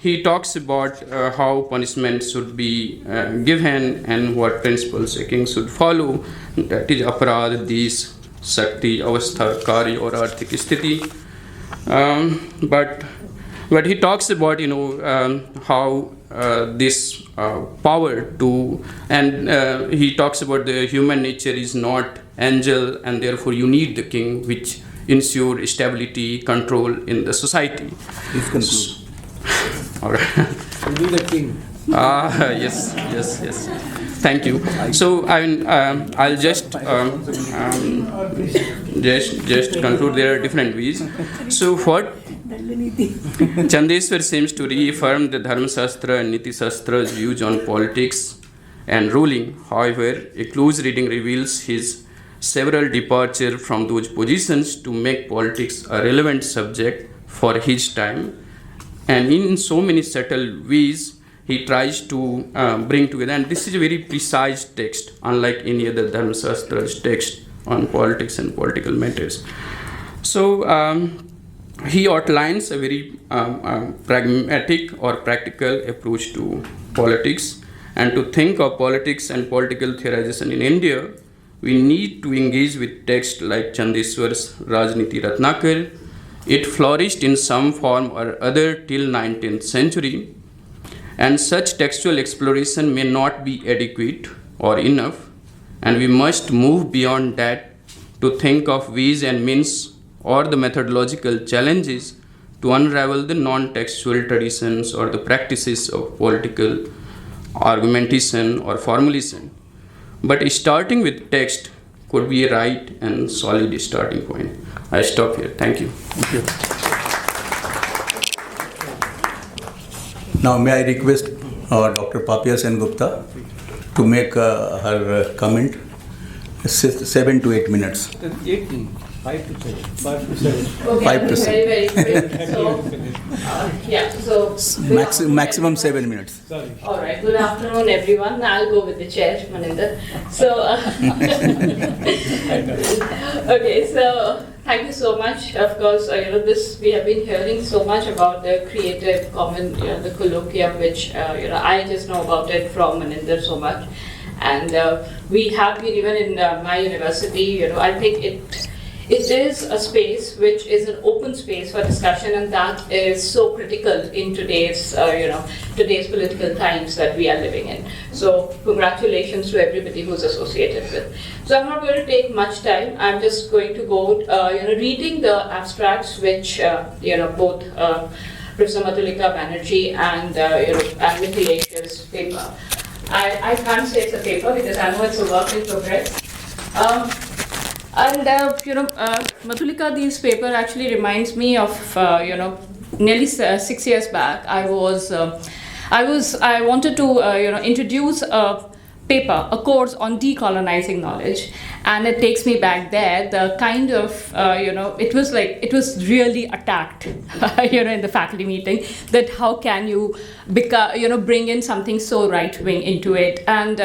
he talks about how punishment should be given and what principles a king should follow. That is aparad, dis, sakti, avastha, kari or arthik sthiti. But he talks about how this power to, and he talks about the human nature is not angel, and therefore you need the king, which ensure stability, control in the society. Please conclude. All right. Be the king. Yes. Thank you. So I'll just conclude. There are different views. So what Chandeswar seems to reaffirm the Dharma Shastra and Niti Shastra's views on politics and ruling. However, a close reading reveals his several departures from those positions to make politics a relevant subject for his time, and in so many subtle ways he tries to bring together. And this is a very precise text, unlike any other Dharma Shastra's text on politics and political matters. So he outlines a very pragmatic or practical approach to politics. And to think of politics and political theorization in India, we need to engage with texts like Chandeswar's Rajniti Ratnakar. It flourished in some form or other till 19th century, and such textual exploration may not be adequate or enough, and we must move beyond that to think of ways and means or the methodological challenges to unravel the non-textual traditions or the practices of political argumentation or formulation. But starting with text could be a right and solid starting point. I stop here. Thank you. Thank you. Now may I request Dr. Papia Sengupta to make her comment. 7 to 8 minutes. 5 to 7. 5 to 7. Okay, 5 to 7. very quick. So, Maximum 7 minutes. Sorry. All right. Good afternoon, everyone. I'll go with the chair, Maninder. So, okay. So, thank you so much. Of course, this we have been hearing so much about the Creative Common, the colloquium, which I just know about it from Maninder so much, and we have been even in my university. I think it is a space which is an open space for discussion, and that is so critical in today's, today's political times that we are living in. So congratulations to everybody who's associated with. So I'm not going to take much time. I'm just going to go, reading the abstracts which, both Professor Madhulika, Banerjee, and Mithilesh's paper. I can't say it's a paper because I know it's a work in progress. Madhulika, this paper actually reminds me of, nearly 6 years back. I wanted to, introduce a paper, a course on decolonizing knowledge, and it takes me back there. The kind of, it was really attacked, in the faculty meeting, that how can you, bring in something so right-wing into it, and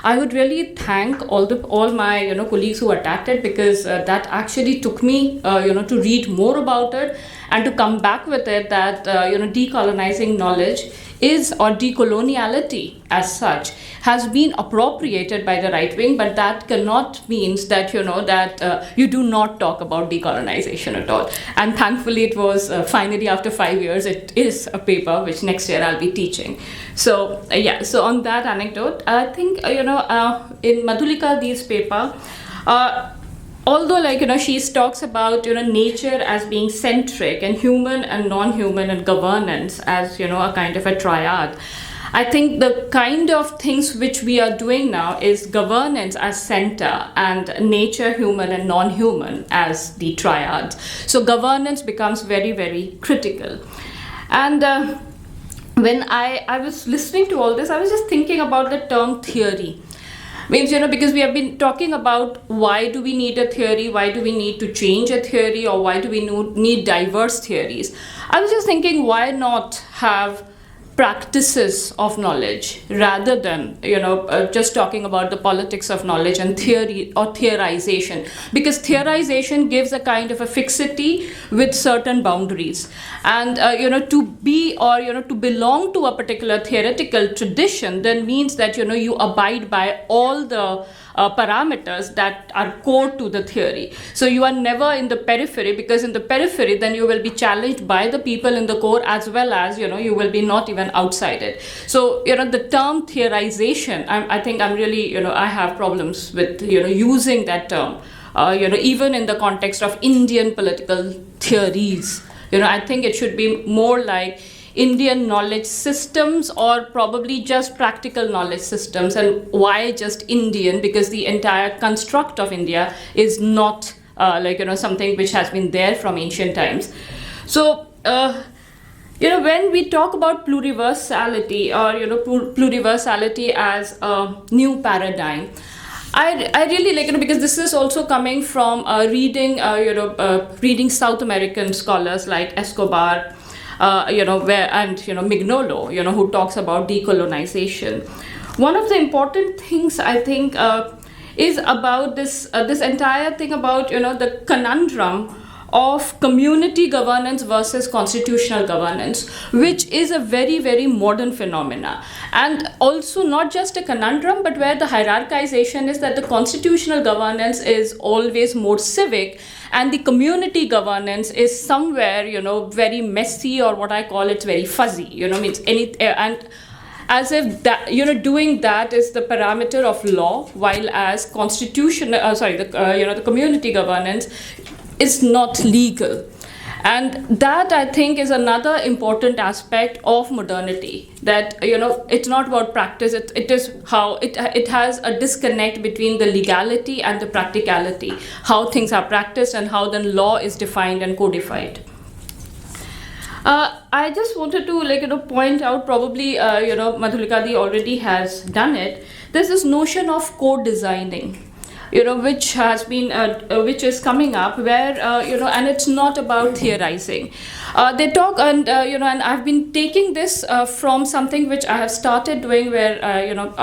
I would really thank all my colleagues who attacked it, because that actually took me to read more about it and to come back with it that decolonizing knowledge is, or decoloniality as such, has been appropriated by the right wing, but that cannot means that you do not talk about decolonization at all. And thankfully it was finally after 5 years it is a paper which next year I'll be teaching. So so on that anecdote, I think in Madhulika Dee's paper, although she talks about nature as being centric and human and non-human and governance as a kind of a triad, I think the kind of things which we are doing now is governance as center and nature, human and non-human as the triads. So governance becomes very, very critical. And when I was listening to all this, I was just thinking about the term theory. Means, because we have been talking about why do we need a theory, why do we need to change a theory, or why do we need diverse theories. I was just thinking, why not have practices of knowledge rather than just talking about the politics of knowledge and theory or theorization, because theorization gives a kind of a fixity with certain boundaries, and to be or to belong to a particular theoretical tradition then means that you abide by all the parameters that are core to the theory. So you are never in the periphery, because in the periphery then you will be challenged by the people in the core, as well as you will be not even outside it. So the term theorization, I think I'm really I have problems with using that term even in the context of Indian political theories. I think it should be more like Indian knowledge systems or probably just practical knowledge systems, and why just Indian? Because the entire construct of India is not something which has been there from ancient times. So when we talk about pluriversality or pluriversality as a new paradigm, I really because this is also coming from reading South American scholars like Escobar, Mignolo, who talks about decolonization. One of the important things I think is about this entire thing about the conundrum of community governance versus constitutional governance, which is a very, very modern phenomena. And also not just a conundrum, but where the hierarchization is that the constitutional governance is always more civic, and the community governance is somewhere, very messy, or what I call it's very fuzzy, means and as if that, doing that is the parameter of law, while as the community governance is not legal. And that, I think, is another important aspect of modernity, that it's not about practice, it is how it has a disconnect between the legality and the practicality, how things are practiced and how the law is defined and codified. I just wanted to point out, probably Madhulika already has done it. There's this notion of co-designing, which has been, which is coming up, where and it's not about theorizing. They talk, and and I've been taking this from something which I have started doing, where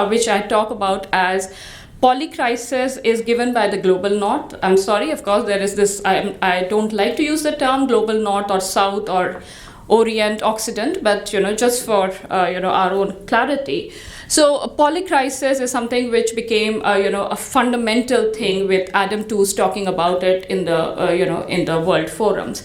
which I talk about as polycrisis is given by the global north. I'm sorry, of course, there is this. I don't like to use the term global north or south or Orient, Occident, but just for our own clarity. So polycrisis is something which became a fundamental thing, with Adam Tooze talking about it in the world forums.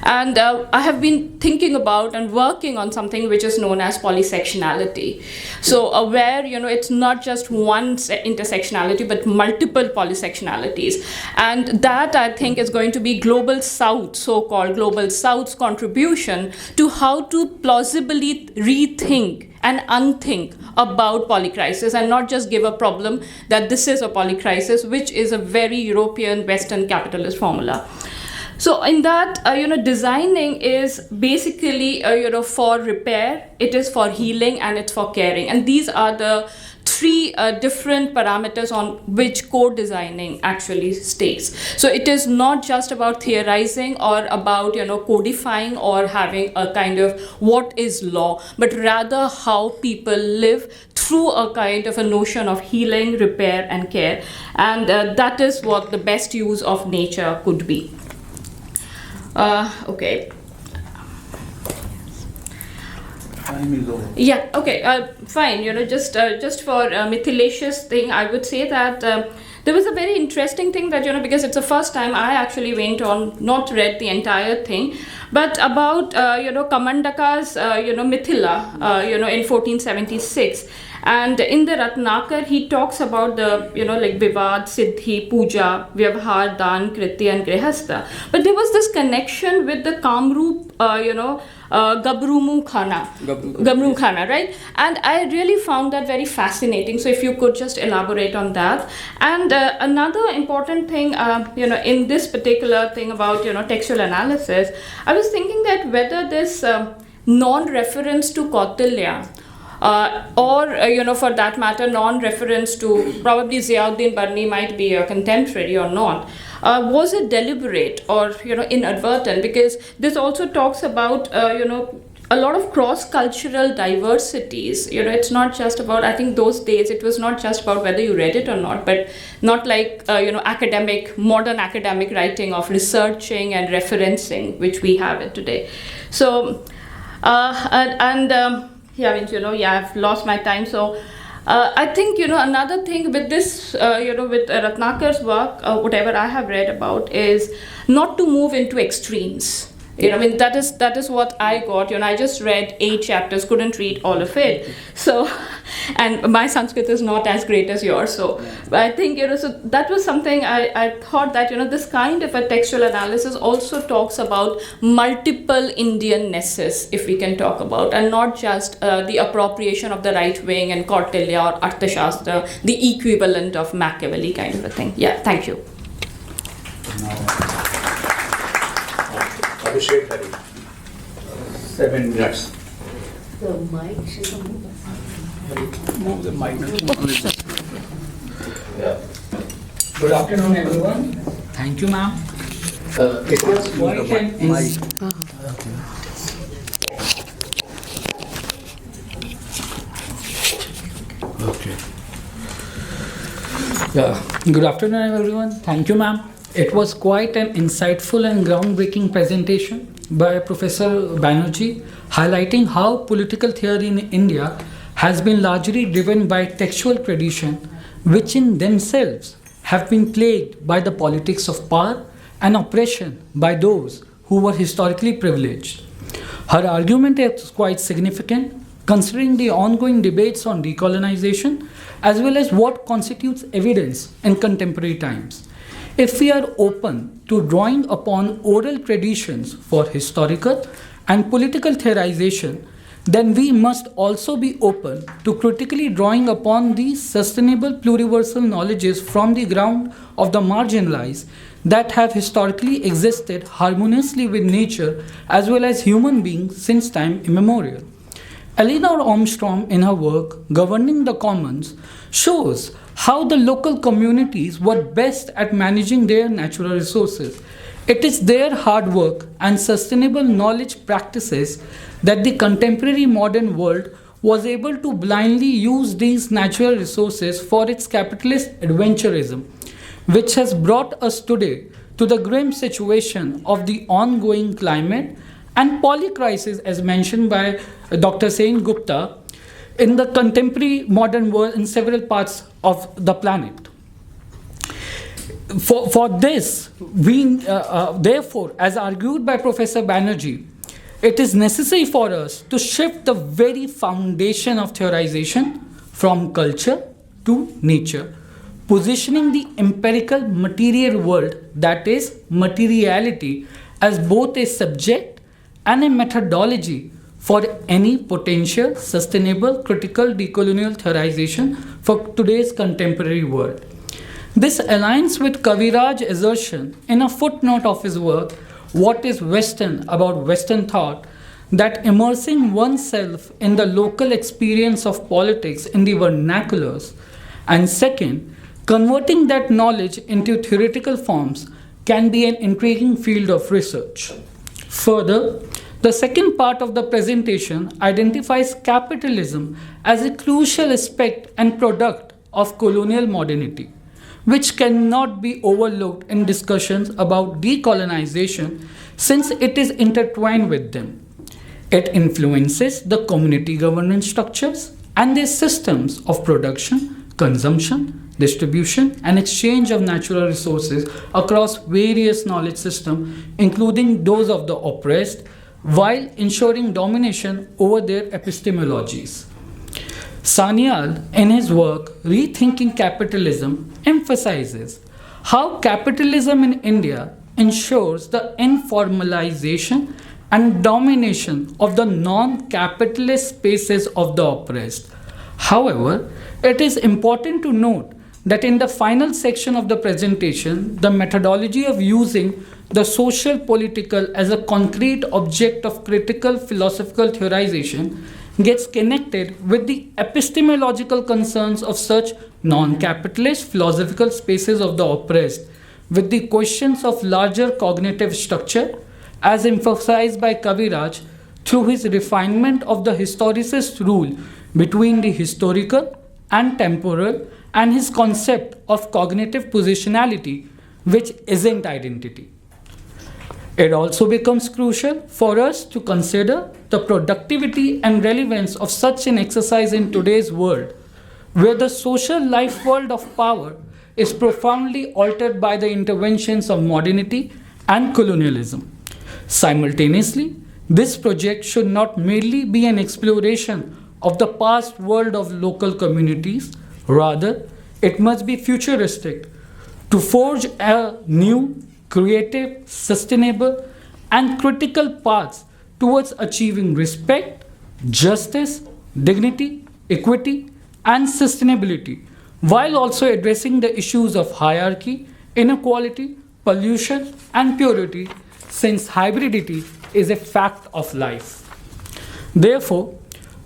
And I have been thinking about and working on something which is known as polysectionality. So where it's not just one intersectionality but multiple polysectionalities, and that I think is going to be Global South, so-called Global South's contribution to how to plausibly rethink and unthink about polycrisis, and not just give a problem that this is a polycrisis, which is a very European Western capitalist formula. So in that, designing is basically, for repair, it is for healing, and it's for caring. And these are the three different parameters on which co-designing actually stays. So it is not just about theorizing or about, codifying or having a kind of what is law, but rather how people live through a kind of a notion of healing, repair, and care. And that is what the best use of nature could be. Okay. Time is over. Yeah, okay, fine. Just for Mithilesh's thing, I would say that there was a very interesting thing that, because it's the first time I actually went on, not read the entire thing, but about, Kamandaka's, Mithila, in 1476. And in the Ratnakar, he talks about the, Vivad, Siddhi, Puja, Vyavhar, Dan, Kritya, and Grihastha. But there was this connection with the Kamrup, Gabrumu Khana, right? And I really found that very fascinating. So if you could just elaborate on that. And another important thing, in this particular thing about, textual analysis, I was thinking that whether this non-reference to Kautilya, or for that matter, non-reference to probably Ziauddin Barni might be a contemporary or not. Was it deliberate or inadvertent? Because this also talks about a lot of cross-cultural diversities. It's not just about, I think those days it was not just about whether you read it or not, but not like modern academic writing of researching and referencing, which we have it today. So I've lost my time. So I think, another thing with this, with Ratnakar's work, whatever I have read about, is not to move into extremes. I mean, that is what I got. I just read 8 chapters, couldn't read all of it. So, and my Sanskrit is not as great as yours. So, but I think, so that was something I thought that, this kind of a textual analysis also talks about multiple Indiannesses, if we can talk about, and not just the appropriation of the right wing and Kautilya or Arthashastra, the equivalent of Machiavelli kind of a thing. Yeah, thank you. Abhishek Hari. 7 minutes. The mic, she's a Move the mic. Yeah. Good afternoon, everyone. Thank you, ma'am. It was quite an Good afternoon, everyone. Thank you, ma'am. It was quite an insightful and groundbreaking presentation by Professor Banerjee, highlighting how political theory in India has been largely driven by textual tradition, which in themselves have been plagued by the politics of power and oppression by those who were historically privileged. Her argument is quite significant, considering the ongoing debates on decolonization as well as what constitutes evidence in contemporary times. If we are open to drawing upon oral traditions for historical and political theorization, then we must also be open to critically drawing upon these sustainable pluriversal knowledges from the ground of the marginalized that have historically existed harmoniously with nature as well as human beings since time immemorial. Eleanor Armstrong, in her work Governing the Commons, shows how the local communities were best at managing their natural resources. It is their hard work and sustainable knowledge practices that the contemporary modern world was able to blindly use these natural resources for its capitalist adventurism, which has brought us today to the grim situation of the ongoing climate and polycrisis, as mentioned by Dr. Sengupta, in the contemporary modern world in several parts of the planet. For this, therefore, as argued by Professor Banerjee, it is necessary for us to shift the very foundation of theorization from culture to nature, positioning the empirical material world, that is, materiality, as both a subject and a methodology for any potential sustainable critical decolonial theorization for today's contemporary world. This aligns with Kaviraj's assertion in a footnote of his work, What is Western about Western Thought, that immersing oneself in the local experience of politics in the vernaculars, and second, converting that knowledge into theoretical forms can be an intriguing field of research. Further, the second part of the presentation identifies capitalism as a crucial aspect and product of colonial modernity, which cannot be overlooked in discussions about decolonization since it is intertwined with them. It influences the community governance structures and their systems of production, consumption, distribution, and exchange of natural resources across various knowledge systems, including those of the oppressed, while ensuring domination over their epistemologies. Sanyal, in his work Rethinking Capitalism, emphasizes how capitalism in India ensures the informalization and domination of the non-capitalist spaces of the oppressed. However, it is important to note that in the final section of the presentation, the methodology of using the social political as a concrete object of critical philosophical theorization gets connected with the epistemological concerns of such non-capitalist philosophical spaces of the oppressed, with the questions of larger cognitive structure, as emphasized by Kaviraj through his refinement of the historicist rule between the historical and temporal, and his concept of cognitive positionality, which isn't identity. It also becomes crucial for us to consider the productivity and relevance of such an exercise in today's world, where the social life world of power is profoundly altered by the interventions of modernity and colonialism. Simultaneously, this project should not merely be an exploration of the past world of local communities, rather, it must be futuristic to forge a new, creative, sustainable, and critical paths towards achieving respect, justice, dignity, equity, and sustainability, while also addressing the issues of hierarchy, inequality, pollution, and purity, since hybridity is a fact of life. Therefore,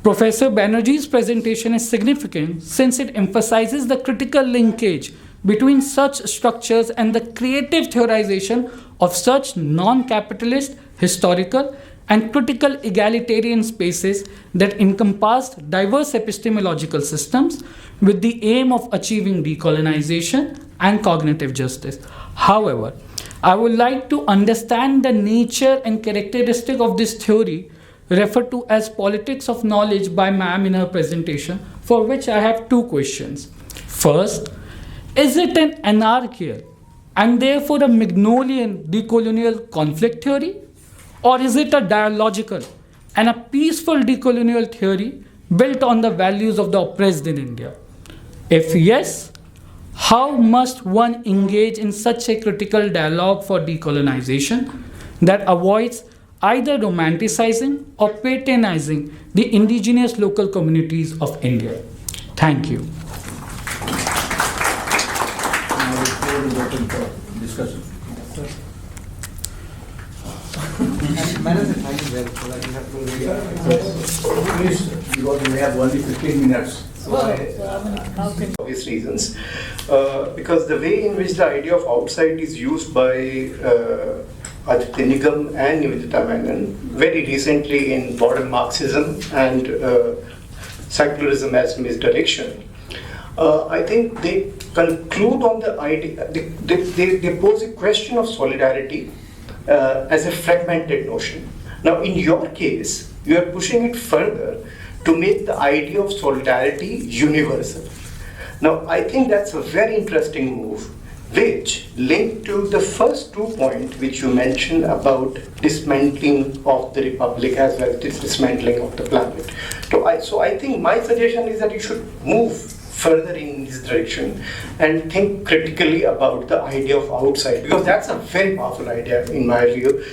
Professor Banerjee's presentation is significant since it emphasizes the critical linkage between such structures and the creative theorization of such non-capitalist, historical, and critical egalitarian spaces that encompassed diverse epistemological systems with the aim of achieving decolonization and cognitive justice. However, I would like to understand the nature and characteristic of this theory referred to as politics of knowledge by ma'am in her presentation, for which I have two questions. First, is it an anarchical and therefore a Magnolian decolonial conflict theory? Or is it a dialogical and a peaceful decolonial theory built on the values of the oppressed in India? If yes, how must one engage in such a critical dialogue for decolonization that avoids either romanticizing or patronizing the indigenous local communities of India? Thank you. Discussion. Please, because we have only 15 minutes. Obvious reasons, because the way in which the idea of outside is used by Aditya Nigam and Nivedita Menon very recently in modern Marxism and secularism as misdirection, I think they conclude on the idea, they pose a question of solidarity as a fragmented notion. Now, in your case, you are pushing it further to make the idea of solidarity universal. Now, I think that's a very interesting move, which linked to the first 2 points which you mentioned about dismantling of the republic as well as dismantling of the planet. So I think my suggestion is that you should move further in this direction and think critically about the idea of outside, because that's a very powerful idea in my view.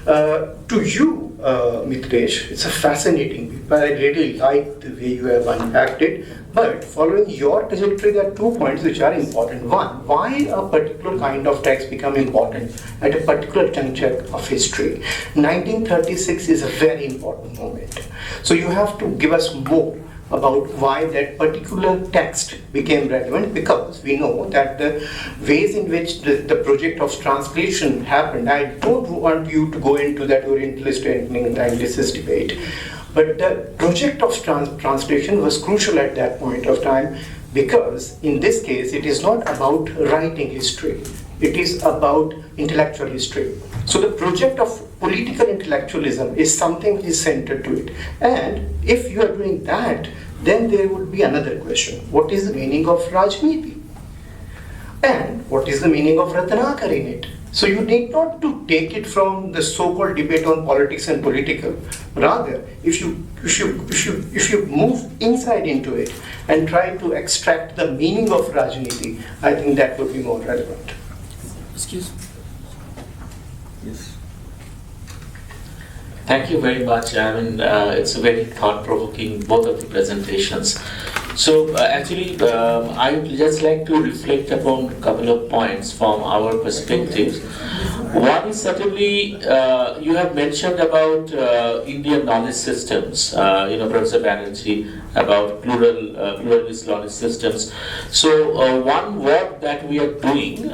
To you, Mithilesh, it's a fascinating paper. I really like the way you have unpacked it. But following your trajectory, there are 2 points which are important. One, why a particular kind of text become important at a particular juncture of history? 1936 is a very important moment. So you have to give us more about why that particular text became relevant, because we know that the ways in which the project of translation happened, I don't want you to go into that Orientalist and Anglicist debate, but the project of translation was crucial at that point of time, because in this case it is not about writing history, it is about intellectual history. So the project of political intellectualism is something which is centered to it. And if you are doing that, then there would be another question. What is the meaning of Rajniti? And what is the meaning of Ratnakar in it? So you need not to take it from the so-called debate on politics and political. Rather, if you move inside into it and try to extract the meaning of Rajniti, I think that would be more relevant. Excuse me. Yes. Thank you very much. I mean, it's a very thought-provoking, both of the presentations. So actually, I would just like to reflect upon a couple of points from our perspectives. One is certainly, you have mentioned about Indian knowledge systems, Professor Banerjee, about pluralist knowledge systems. So one work that we are doing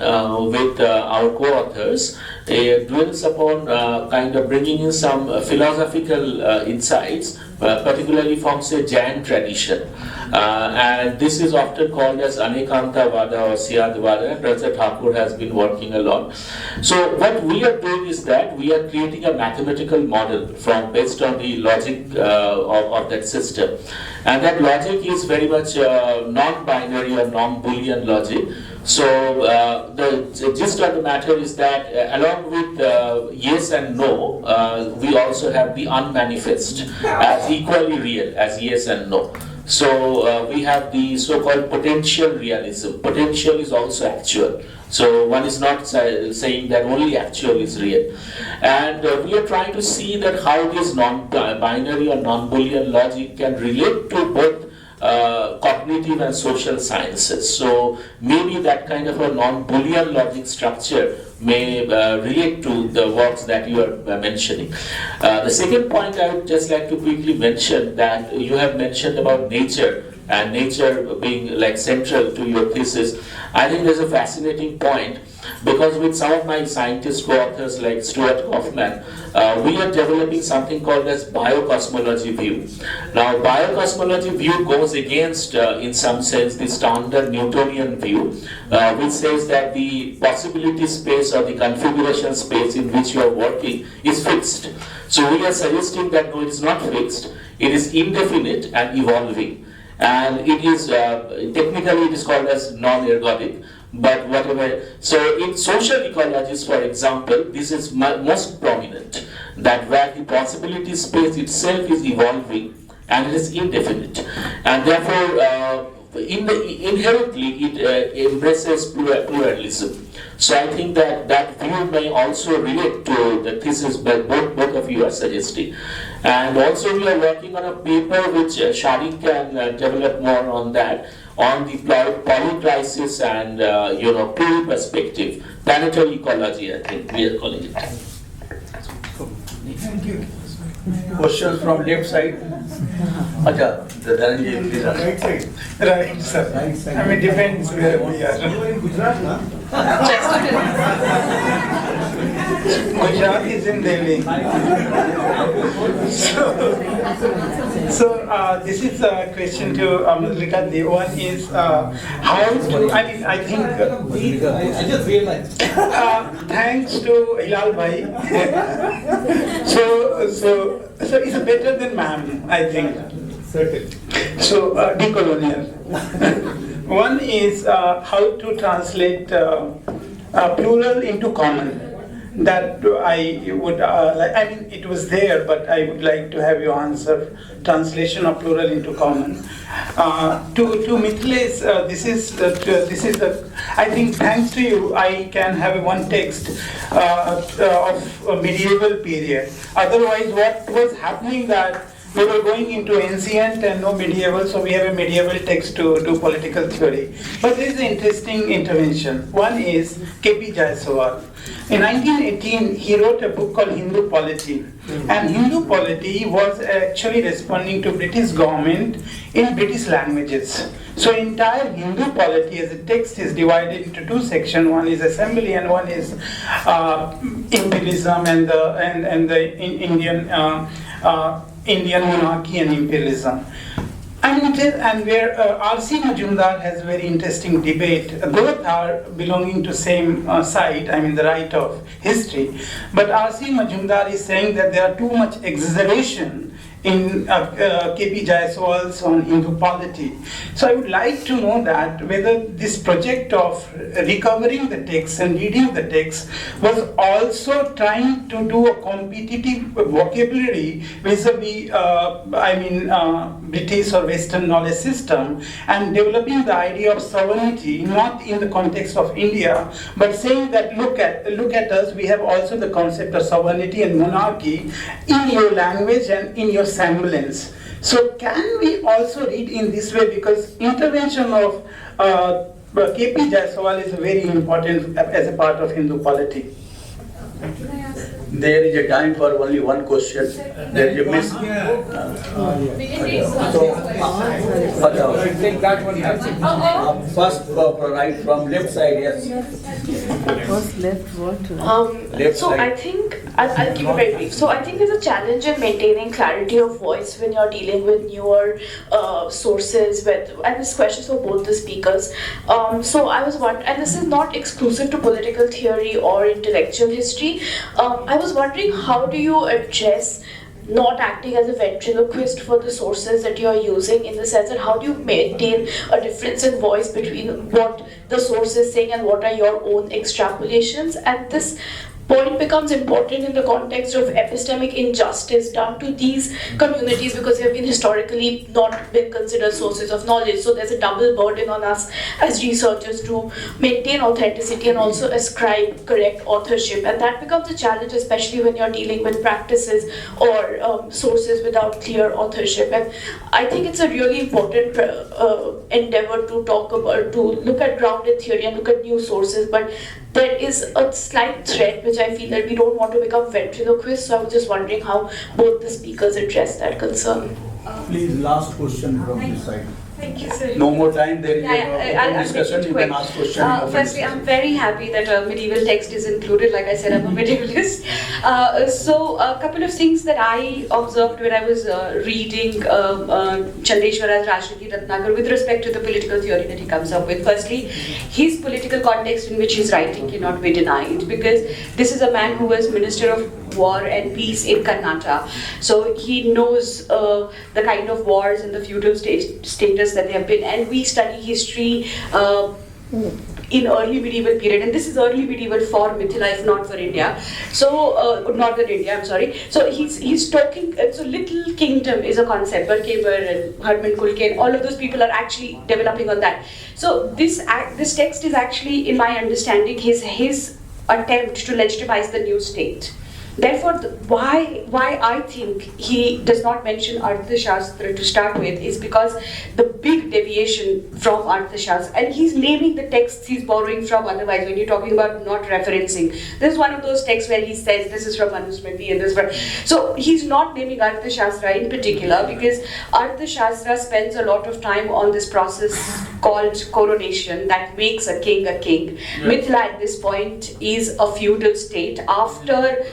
with our co-authors dwells upon kind of bringing in some philosophical insights, particularly from, say, Jain tradition. And this is often called as Anekantavada or Syadvada, and Professor Thakur has been working a lot. So what we are doing is that we are creating a mathematical model based on the logic of that system. And that logic is very much non-binary or non-Boolean logic. So the gist of the matter is that along with yes and no, we also have the unmanifest as equally real as yes and no. So we have the so-called potential realism. Potential is also actual. So one is not saying that only actual is real. And we are trying to see that how this non-binary or non-Boolean logic can relate to both cognitive and social sciences. So maybe that kind of a non-Boolean logic structure may relate to the works that you are mentioning. The second point I would just like to quickly mention that you have mentioned about nature and nature being like central to your thesis. I think there's a fascinating point because with some of my scientist co-authors like Stuart Kaufman, we are developing something called as biocosmology view. Now, biocosmology view goes against, in some sense, the standard Newtonian view, which says that the possibility space or the configuration space in which you are working is fixed. So we are suggesting that no, it is not fixed, it is indefinite and evolving. And it is, technically it is called as non-ergodic, but whatever. So in social ecologies, for example, this is most prominent, that where the possibility space itself is evolving and it is indefinite. And therefore, inherently it embraces pluralism. So I think that that view may also relate to the thesis that both of you are suggesting. And also we are working on a paper which Sharik can develop more on that, on the polycrisis and pluriperspective, planetary ecology, I think we are calling it. Thank you. Questions from left side? Acha, the Banerjee, please ask. Right side. Right, sir. Right side. I mean, depends where we are. You are in Gujarat, na? Gujarat is in Delhi. So this is a question to Madhulika. The one is how to, I mean, I think, I just realized. Thanks to Hilal Bhai. So it's better than ma'am, I think. Certainly. So decolonial. One is how to translate plural into common. That I would like. I mean, it was there, but I would like to have your answer. Translation of plural into common. To Mithilesh, this is I think thanks to you, I can have one text of a medieval period. Otherwise, what was happening that we were going into ancient and no medieval, so we have a medieval text to do political theory. But there is an interesting intervention. One is K.P. Jaiswal. In 1918, he wrote a book called Hindu Polity. And Hindu Polity was actually responding to British government in British languages. So entire Hindu Polity as a text is divided into two sections. One is assembly and one is imperialism and the Indian monarchy and imperialism. And where R.C. Majumdar has a very interesting debate. Both are belonging to same side, I mean the right of history. But R.C. Majumdar is saying that there are too much exaggeration in K.P. Jaiswal's on Hindu polity. So I would like to know that whether this project of recovering the text and reading the text was also trying to do a competitive vocabulary vis-a-vis, British or Western knowledge system, and developing the idea of sovereignty, not in the context of India, but saying that look at us, we have also the concept of sovereignty and monarchy in your language and in your semblance. So can we also read in this way, because intervention of K.P. Jaiswal is very important as a part of Hindu polity. There is a time for only one question. There is a miss. Take that one. First, right from left side, yes. First left, what? Left So side. I think, I'll keep it very brief. So I think there's a challenge in maintaining clarity of voice when you're dealing with newer sources, and this question is for both the speakers. So I was wondering, and this is not exclusive to political theory or intellectual history, I was wondering, how do you address not acting as a ventriloquist for the sources that you're using, in the sense that how do you maintain a difference in voice between what the source is saying and what are your own extrapolations? And this point becomes important in the context of epistemic injustice done to these communities, because they have been historically not been considered sources of knowledge. So there's a double burden on us as researchers to maintain authenticity and also ascribe correct authorship. And that becomes a challenge, especially when you're dealing with practices or sources without clear authorship. And I think it's a really important endeavor to talk about, to look at grounded theory and look at new sources. But there is a slight threat which I feel that we don't want to become ventriloquists. So I was just wondering how both the speakers address that concern. Please, last question from this side. Thank you, sir. No more time, there is I'll discussion, you can ask questions. Firstly, I'm very happy that medieval text is included. Like I said, I'm a medievalist. So a couple of things that I observed when I was reading Chandeshwara's Rajniti Ratnakar with respect to the political theory that he comes up with. Firstly, his political context in which he's writing cannot be denied, because this is a man who was Minister of War and Peace in Karnataka. So he knows the kind of wars and the feudal status that they have been, and we study history in early medieval period, and this is early medieval for Mithilesh, not for India. So northern India, I'm sorry. So he's talking. So little kingdom is a concept. Berkemer and Herman Kulke, all of those people are actually developing on that. So this text is actually, in my understanding, his attempt to legitimize the new state. Therefore, why I think he does not mention Arthashastra to start with is because the big deviation from Arthashastra, and he's naming the texts he's borrowing from. Otherwise, when you're talking about not referencing, this is one of those texts where he says this is from Manusmriti and this from. So he's not naming Arthashastra in particular, because Arthashastra spends a lot of time on this process called coronation that makes a king a king. Yeah. Mithila at this point is a feudal state after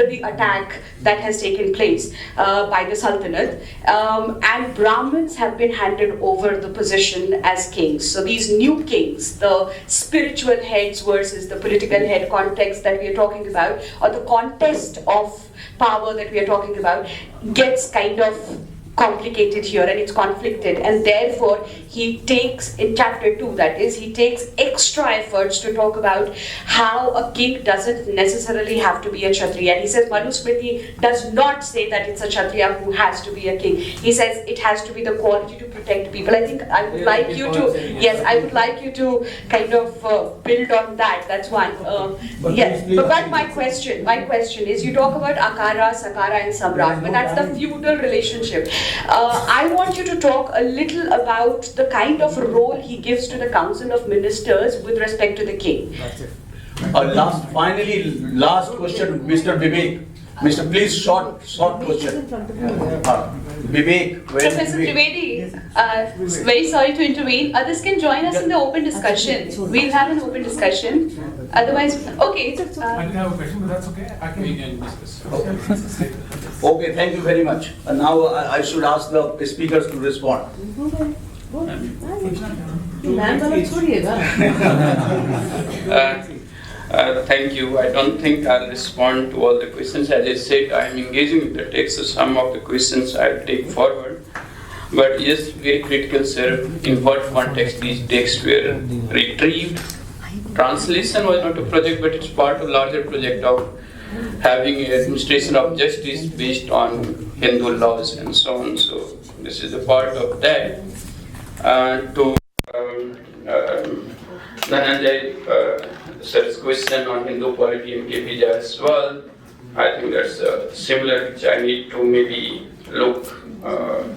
the attack that has taken place by the Sultanate, and Brahmins have been handed over the position as kings. So these new kings, the spiritual heads versus the political head context that we are talking about, or the contest of power that we are talking about, gets kind of complicated here, and it's conflicted, and therefore he takes, in chapter 2 that is, he takes extra efforts to talk about how a king doesn't necessarily have to be a Kshatriya. And he says Manusmriti does not say that it's a Kshatriya who has to be a king. He says it has to be the quality to protect people. I think I would like you to, yes, I would like you to kind of build on that. That's one. Yes, but my question is, you talk about Akara, Sakara and Samrat, but that's the feudal relationship. I want you to talk a little about the kind of role he gives to the Council of Ministers with respect to the king. That's it. Last question, Mr. Vivek. Mr. Please, short question. Vivek. Professor Trivedi, very sorry to intervene. Others can join us in the open discussion. We'll have an open discussion. Otherwise, okay. I didn't have a question, but that's okay. We can discuss. Okay, thank you very much. And now I should ask the speakers to respond. Thank you. I don't think I'll respond to all the questions. As I said, I'm engaging with the text, so some of the questions I'll take forward. But yes, very critical, sir, in what context these texts were retrieved. Translation was not a project, but it's part of a larger project of having an administration of justice based on Hindu laws and so on. So this is a part of that. To Dhananjay sir's question on Hindu polity and KPJ as well, I think that's similar, which I need to maybe look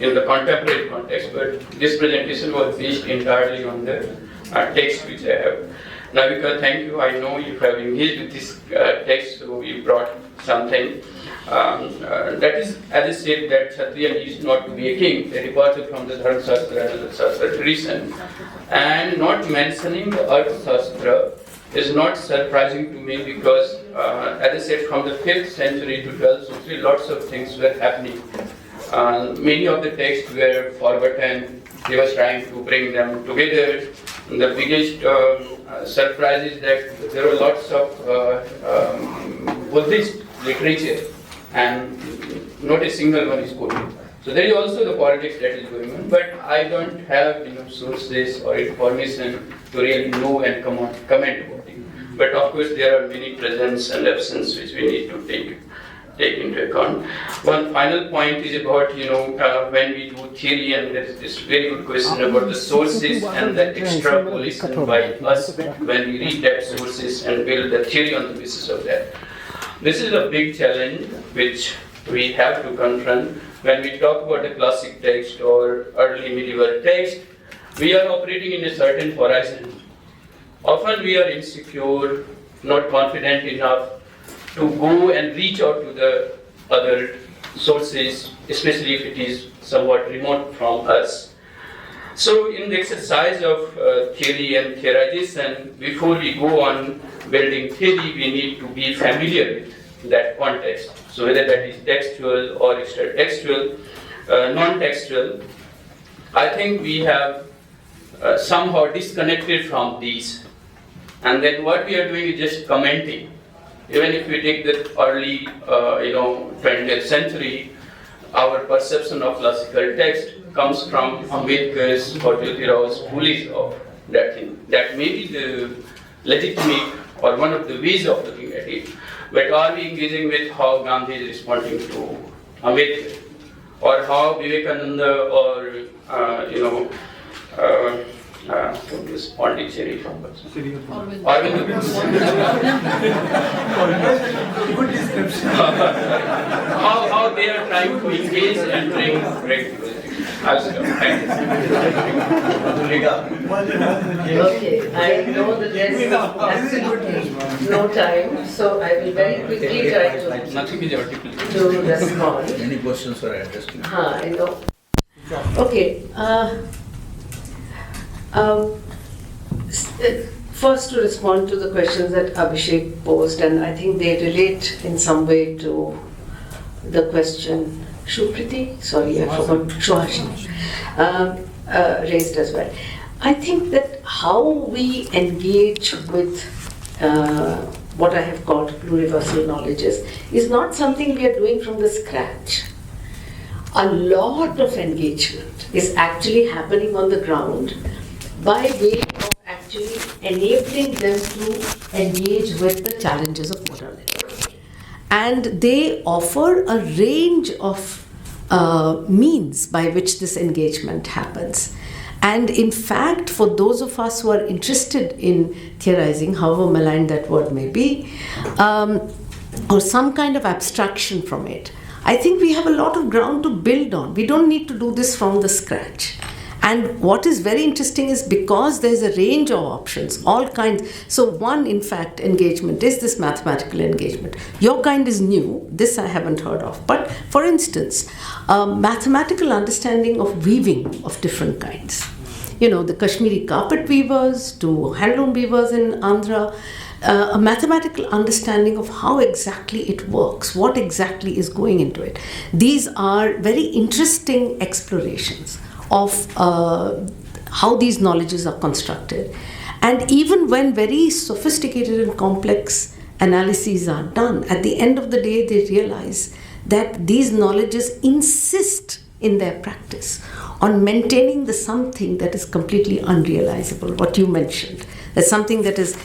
in the contemporary context. But this presentation was based entirely on the text which I have. Navika, thank you. I know you have engaged with this text, so you brought something. That is, as I said, that Kshatriya needs not to be a king, a departure from the Dharma Shastra and the Shastra tradition. And not mentioning the Arthashastra is not surprising to me, because, as I said, from the 5th century to 12th century, lots of things were happening. Many of the texts were forgotten. He was trying to bring them together. And the biggest surprise is that there were lots of Buddhist literature and not a single one is quoted. So there is also the politics that is going on, but I don't have enough sources or information to really know and comment about it. But of course there are many presence and absence which we need to take into account. One final point is about, when we do theory, and there is this very good question about the sources and the extrapolation by us when we read that sources and build the theory on the basis of that. This is a big challenge which we have to confront. When we talk about the classic text or early medieval text, we are operating in a certain horizon. Often we are insecure, not confident enough to go and reach out to the other sources, especially if it is somewhat remote from us. So in the exercise of theory and theorization, before we go on building theory, we need to be familiar with that context. So whether that is textual or extra-textual, non-textual, I think we have somehow disconnected from these. And then what we are doing is just commenting. Even if we take the early, 20th century, our perception of classical text comes from Ambedkar's or Jyotirau's bullies of that thing. That may be the legitimate or one of the ways of looking at it. But are we engaging with how Gandhi is responding to Ambedkar, or how Vivekananda or this Pondicherry from Arvind. Good description. How they are trying to engage and bring people. Okay, I know that there's absolutely no time, so I will very quickly try to respond. Many questions are addressed. I know. Okay. First, to respond to the questions that Abhishek posed, and I think they relate in some way to the question Shupriti, sorry, I forgot, Shuhashini, raised as well. I think that how we engage with what I have called pluriversal knowledges is not something we are doing from the scratch. A lot of engagement is actually happening on the ground by way of actually enabling them to engage with the challenges of modernity. And they offer a range of means by which this engagement happens. And in fact, for those of us who are interested in theorizing, however maligned that word may be, or some kind of abstraction from it, I think we have a lot of ground to build on. We don't need to do this from the scratch. And what is very interesting is because there's a range of options, all kinds. So one, in fact, engagement is this mathematical engagement. Your kind is new. This I haven't heard of. But for instance, mathematical understanding of weaving of different kinds. You know, the Kashmiri carpet weavers to handloom weavers in Andhra. A mathematical understanding of how exactly it works, what exactly is going into it. These are very interesting explorations of how these knowledges are constructed. And even when very sophisticated and complex analyses are done, at the end of the day they realize that these knowledges insist in their practice on maintaining the something that is completely unrealizable, what you mentioned. There's something that is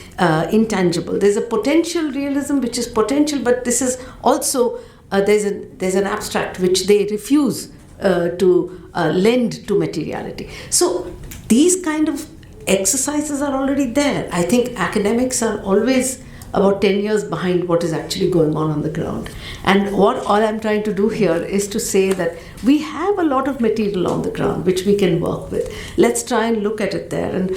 intangible. There's a potential realism which is potential, but this is also, there's an abstract which they refuse to lend to materiality. So these kind of exercises are already there. I think academics are always about 10 years behind what is actually going on the ground. And what all I'm trying to do here is to say that we have a lot of material on the ground which we can work with. Let's try and look at it there. And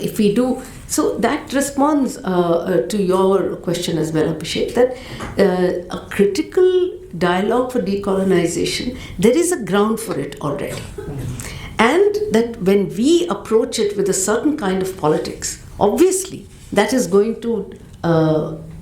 if we do, so that responds to your question as well, Abhishek, that a critical dialogue for decolonization, there is a ground for it already. And that when we approach it with a certain kind of politics, obviously that is going to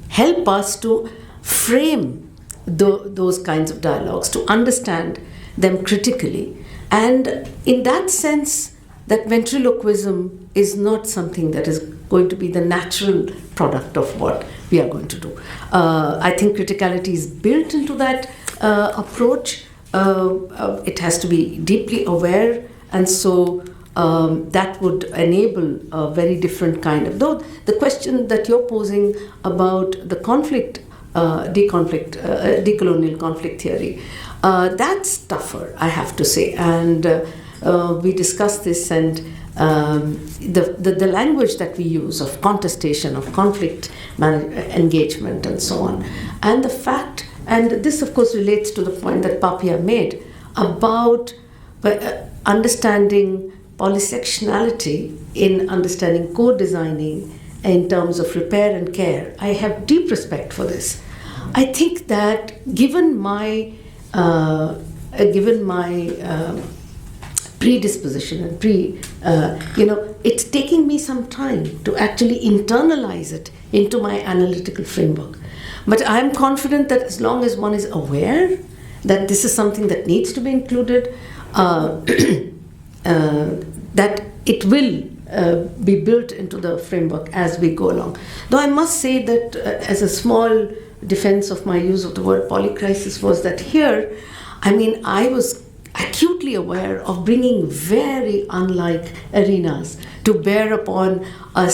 help us to frame those kinds of dialogues, to understand them critically. And in that sense, that ventriloquism is not something that is going to be the natural product of what we are going to do. I think criticality is built into that approach. It has to be deeply aware, and so that would enable a very different kind of, though the question that you're posing about the conflict, decolonial conflict theory, that's tougher, I have to say, and we discussed this, and the language that we use of contestation, of conflict engagement, and so on, and the fact, and this of course relates to the point that Papia made about understanding polysectionality in understanding co-designing in terms of repair and care. I have deep respect for this. I think that given my predisposition and it's taking me some time to actually internalize it into my analytical framework. But I'm confident that as long as one is aware that this is something that needs to be included, that it will be built into the framework as we go along. Though I must say that as a small defense of my use of the word polycrisis was that here, I was acutely aware of bringing very unlike arenas to bear upon a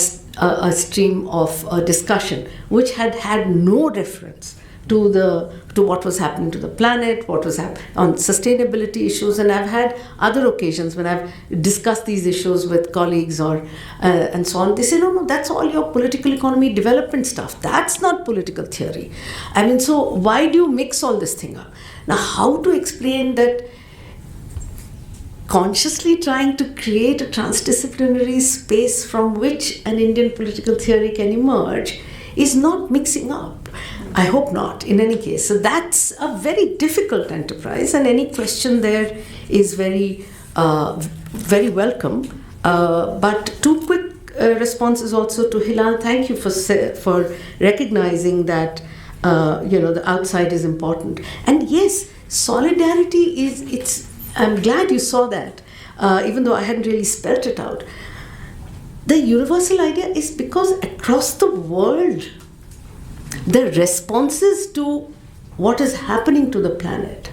stream of discussion which had no reference to what was happening to the planet, what was happening on sustainability issues, and I've had other occasions when I've discussed these issues with colleagues or and so on. They say, no, that's all your political economy development stuff. That's not political theory. So why do you mix all this thing up? Now, how to explain that consciously trying to create a transdisciplinary space from which an Indian political theory can emerge is not mixing up. I hope not, in any case. So that's a very difficult enterprise, and any question there is very, very welcome. But two quick responses also to Hilal. Thank you for recognizing that the outside is important. And yes, solidarity is. I'm glad you saw that, even though I hadn't really spelt it out. The universal idea is because across the world, the responses to what is happening to the planet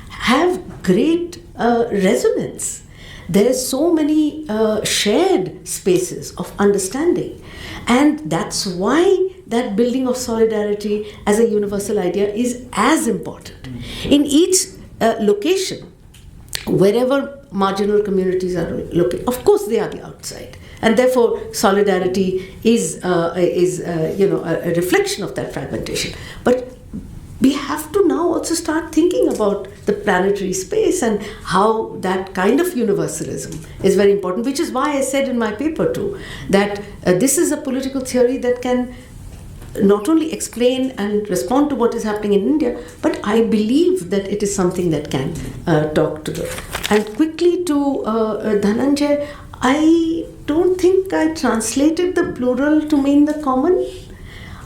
have great resonance. There's so many shared spaces of understanding, and that's why that building of solidarity as a universal idea is as important. In each location, wherever marginal communities are located, of course they are the outside, and therefore solidarity is a reflection of that fragmentation. But we have to now also start thinking about the planetary space and how that kind of universalism is very important, which is why I said in my paper too that this is a political theory that can not only explain and respond to what is happening in India, but I believe that it is something that can talk to them. And quickly to Dhananjay, I don't think I translated the plural to mean the common.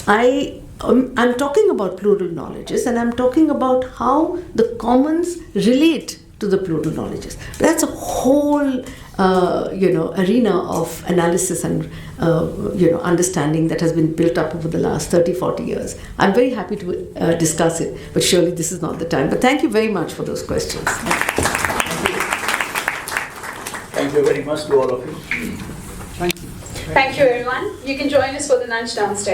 I'm talking about plural knowledges, and I'm talking about how the commons relate to the plural knowledges. That's a whole arena of analysis and understanding that has been built up over the last 30-40 years. I'm very happy to discuss it, but surely this is not the time. But thank you very much for those questions. Thank you very much to all of you. Thank you, everyone. You can join us for the lunch downstairs.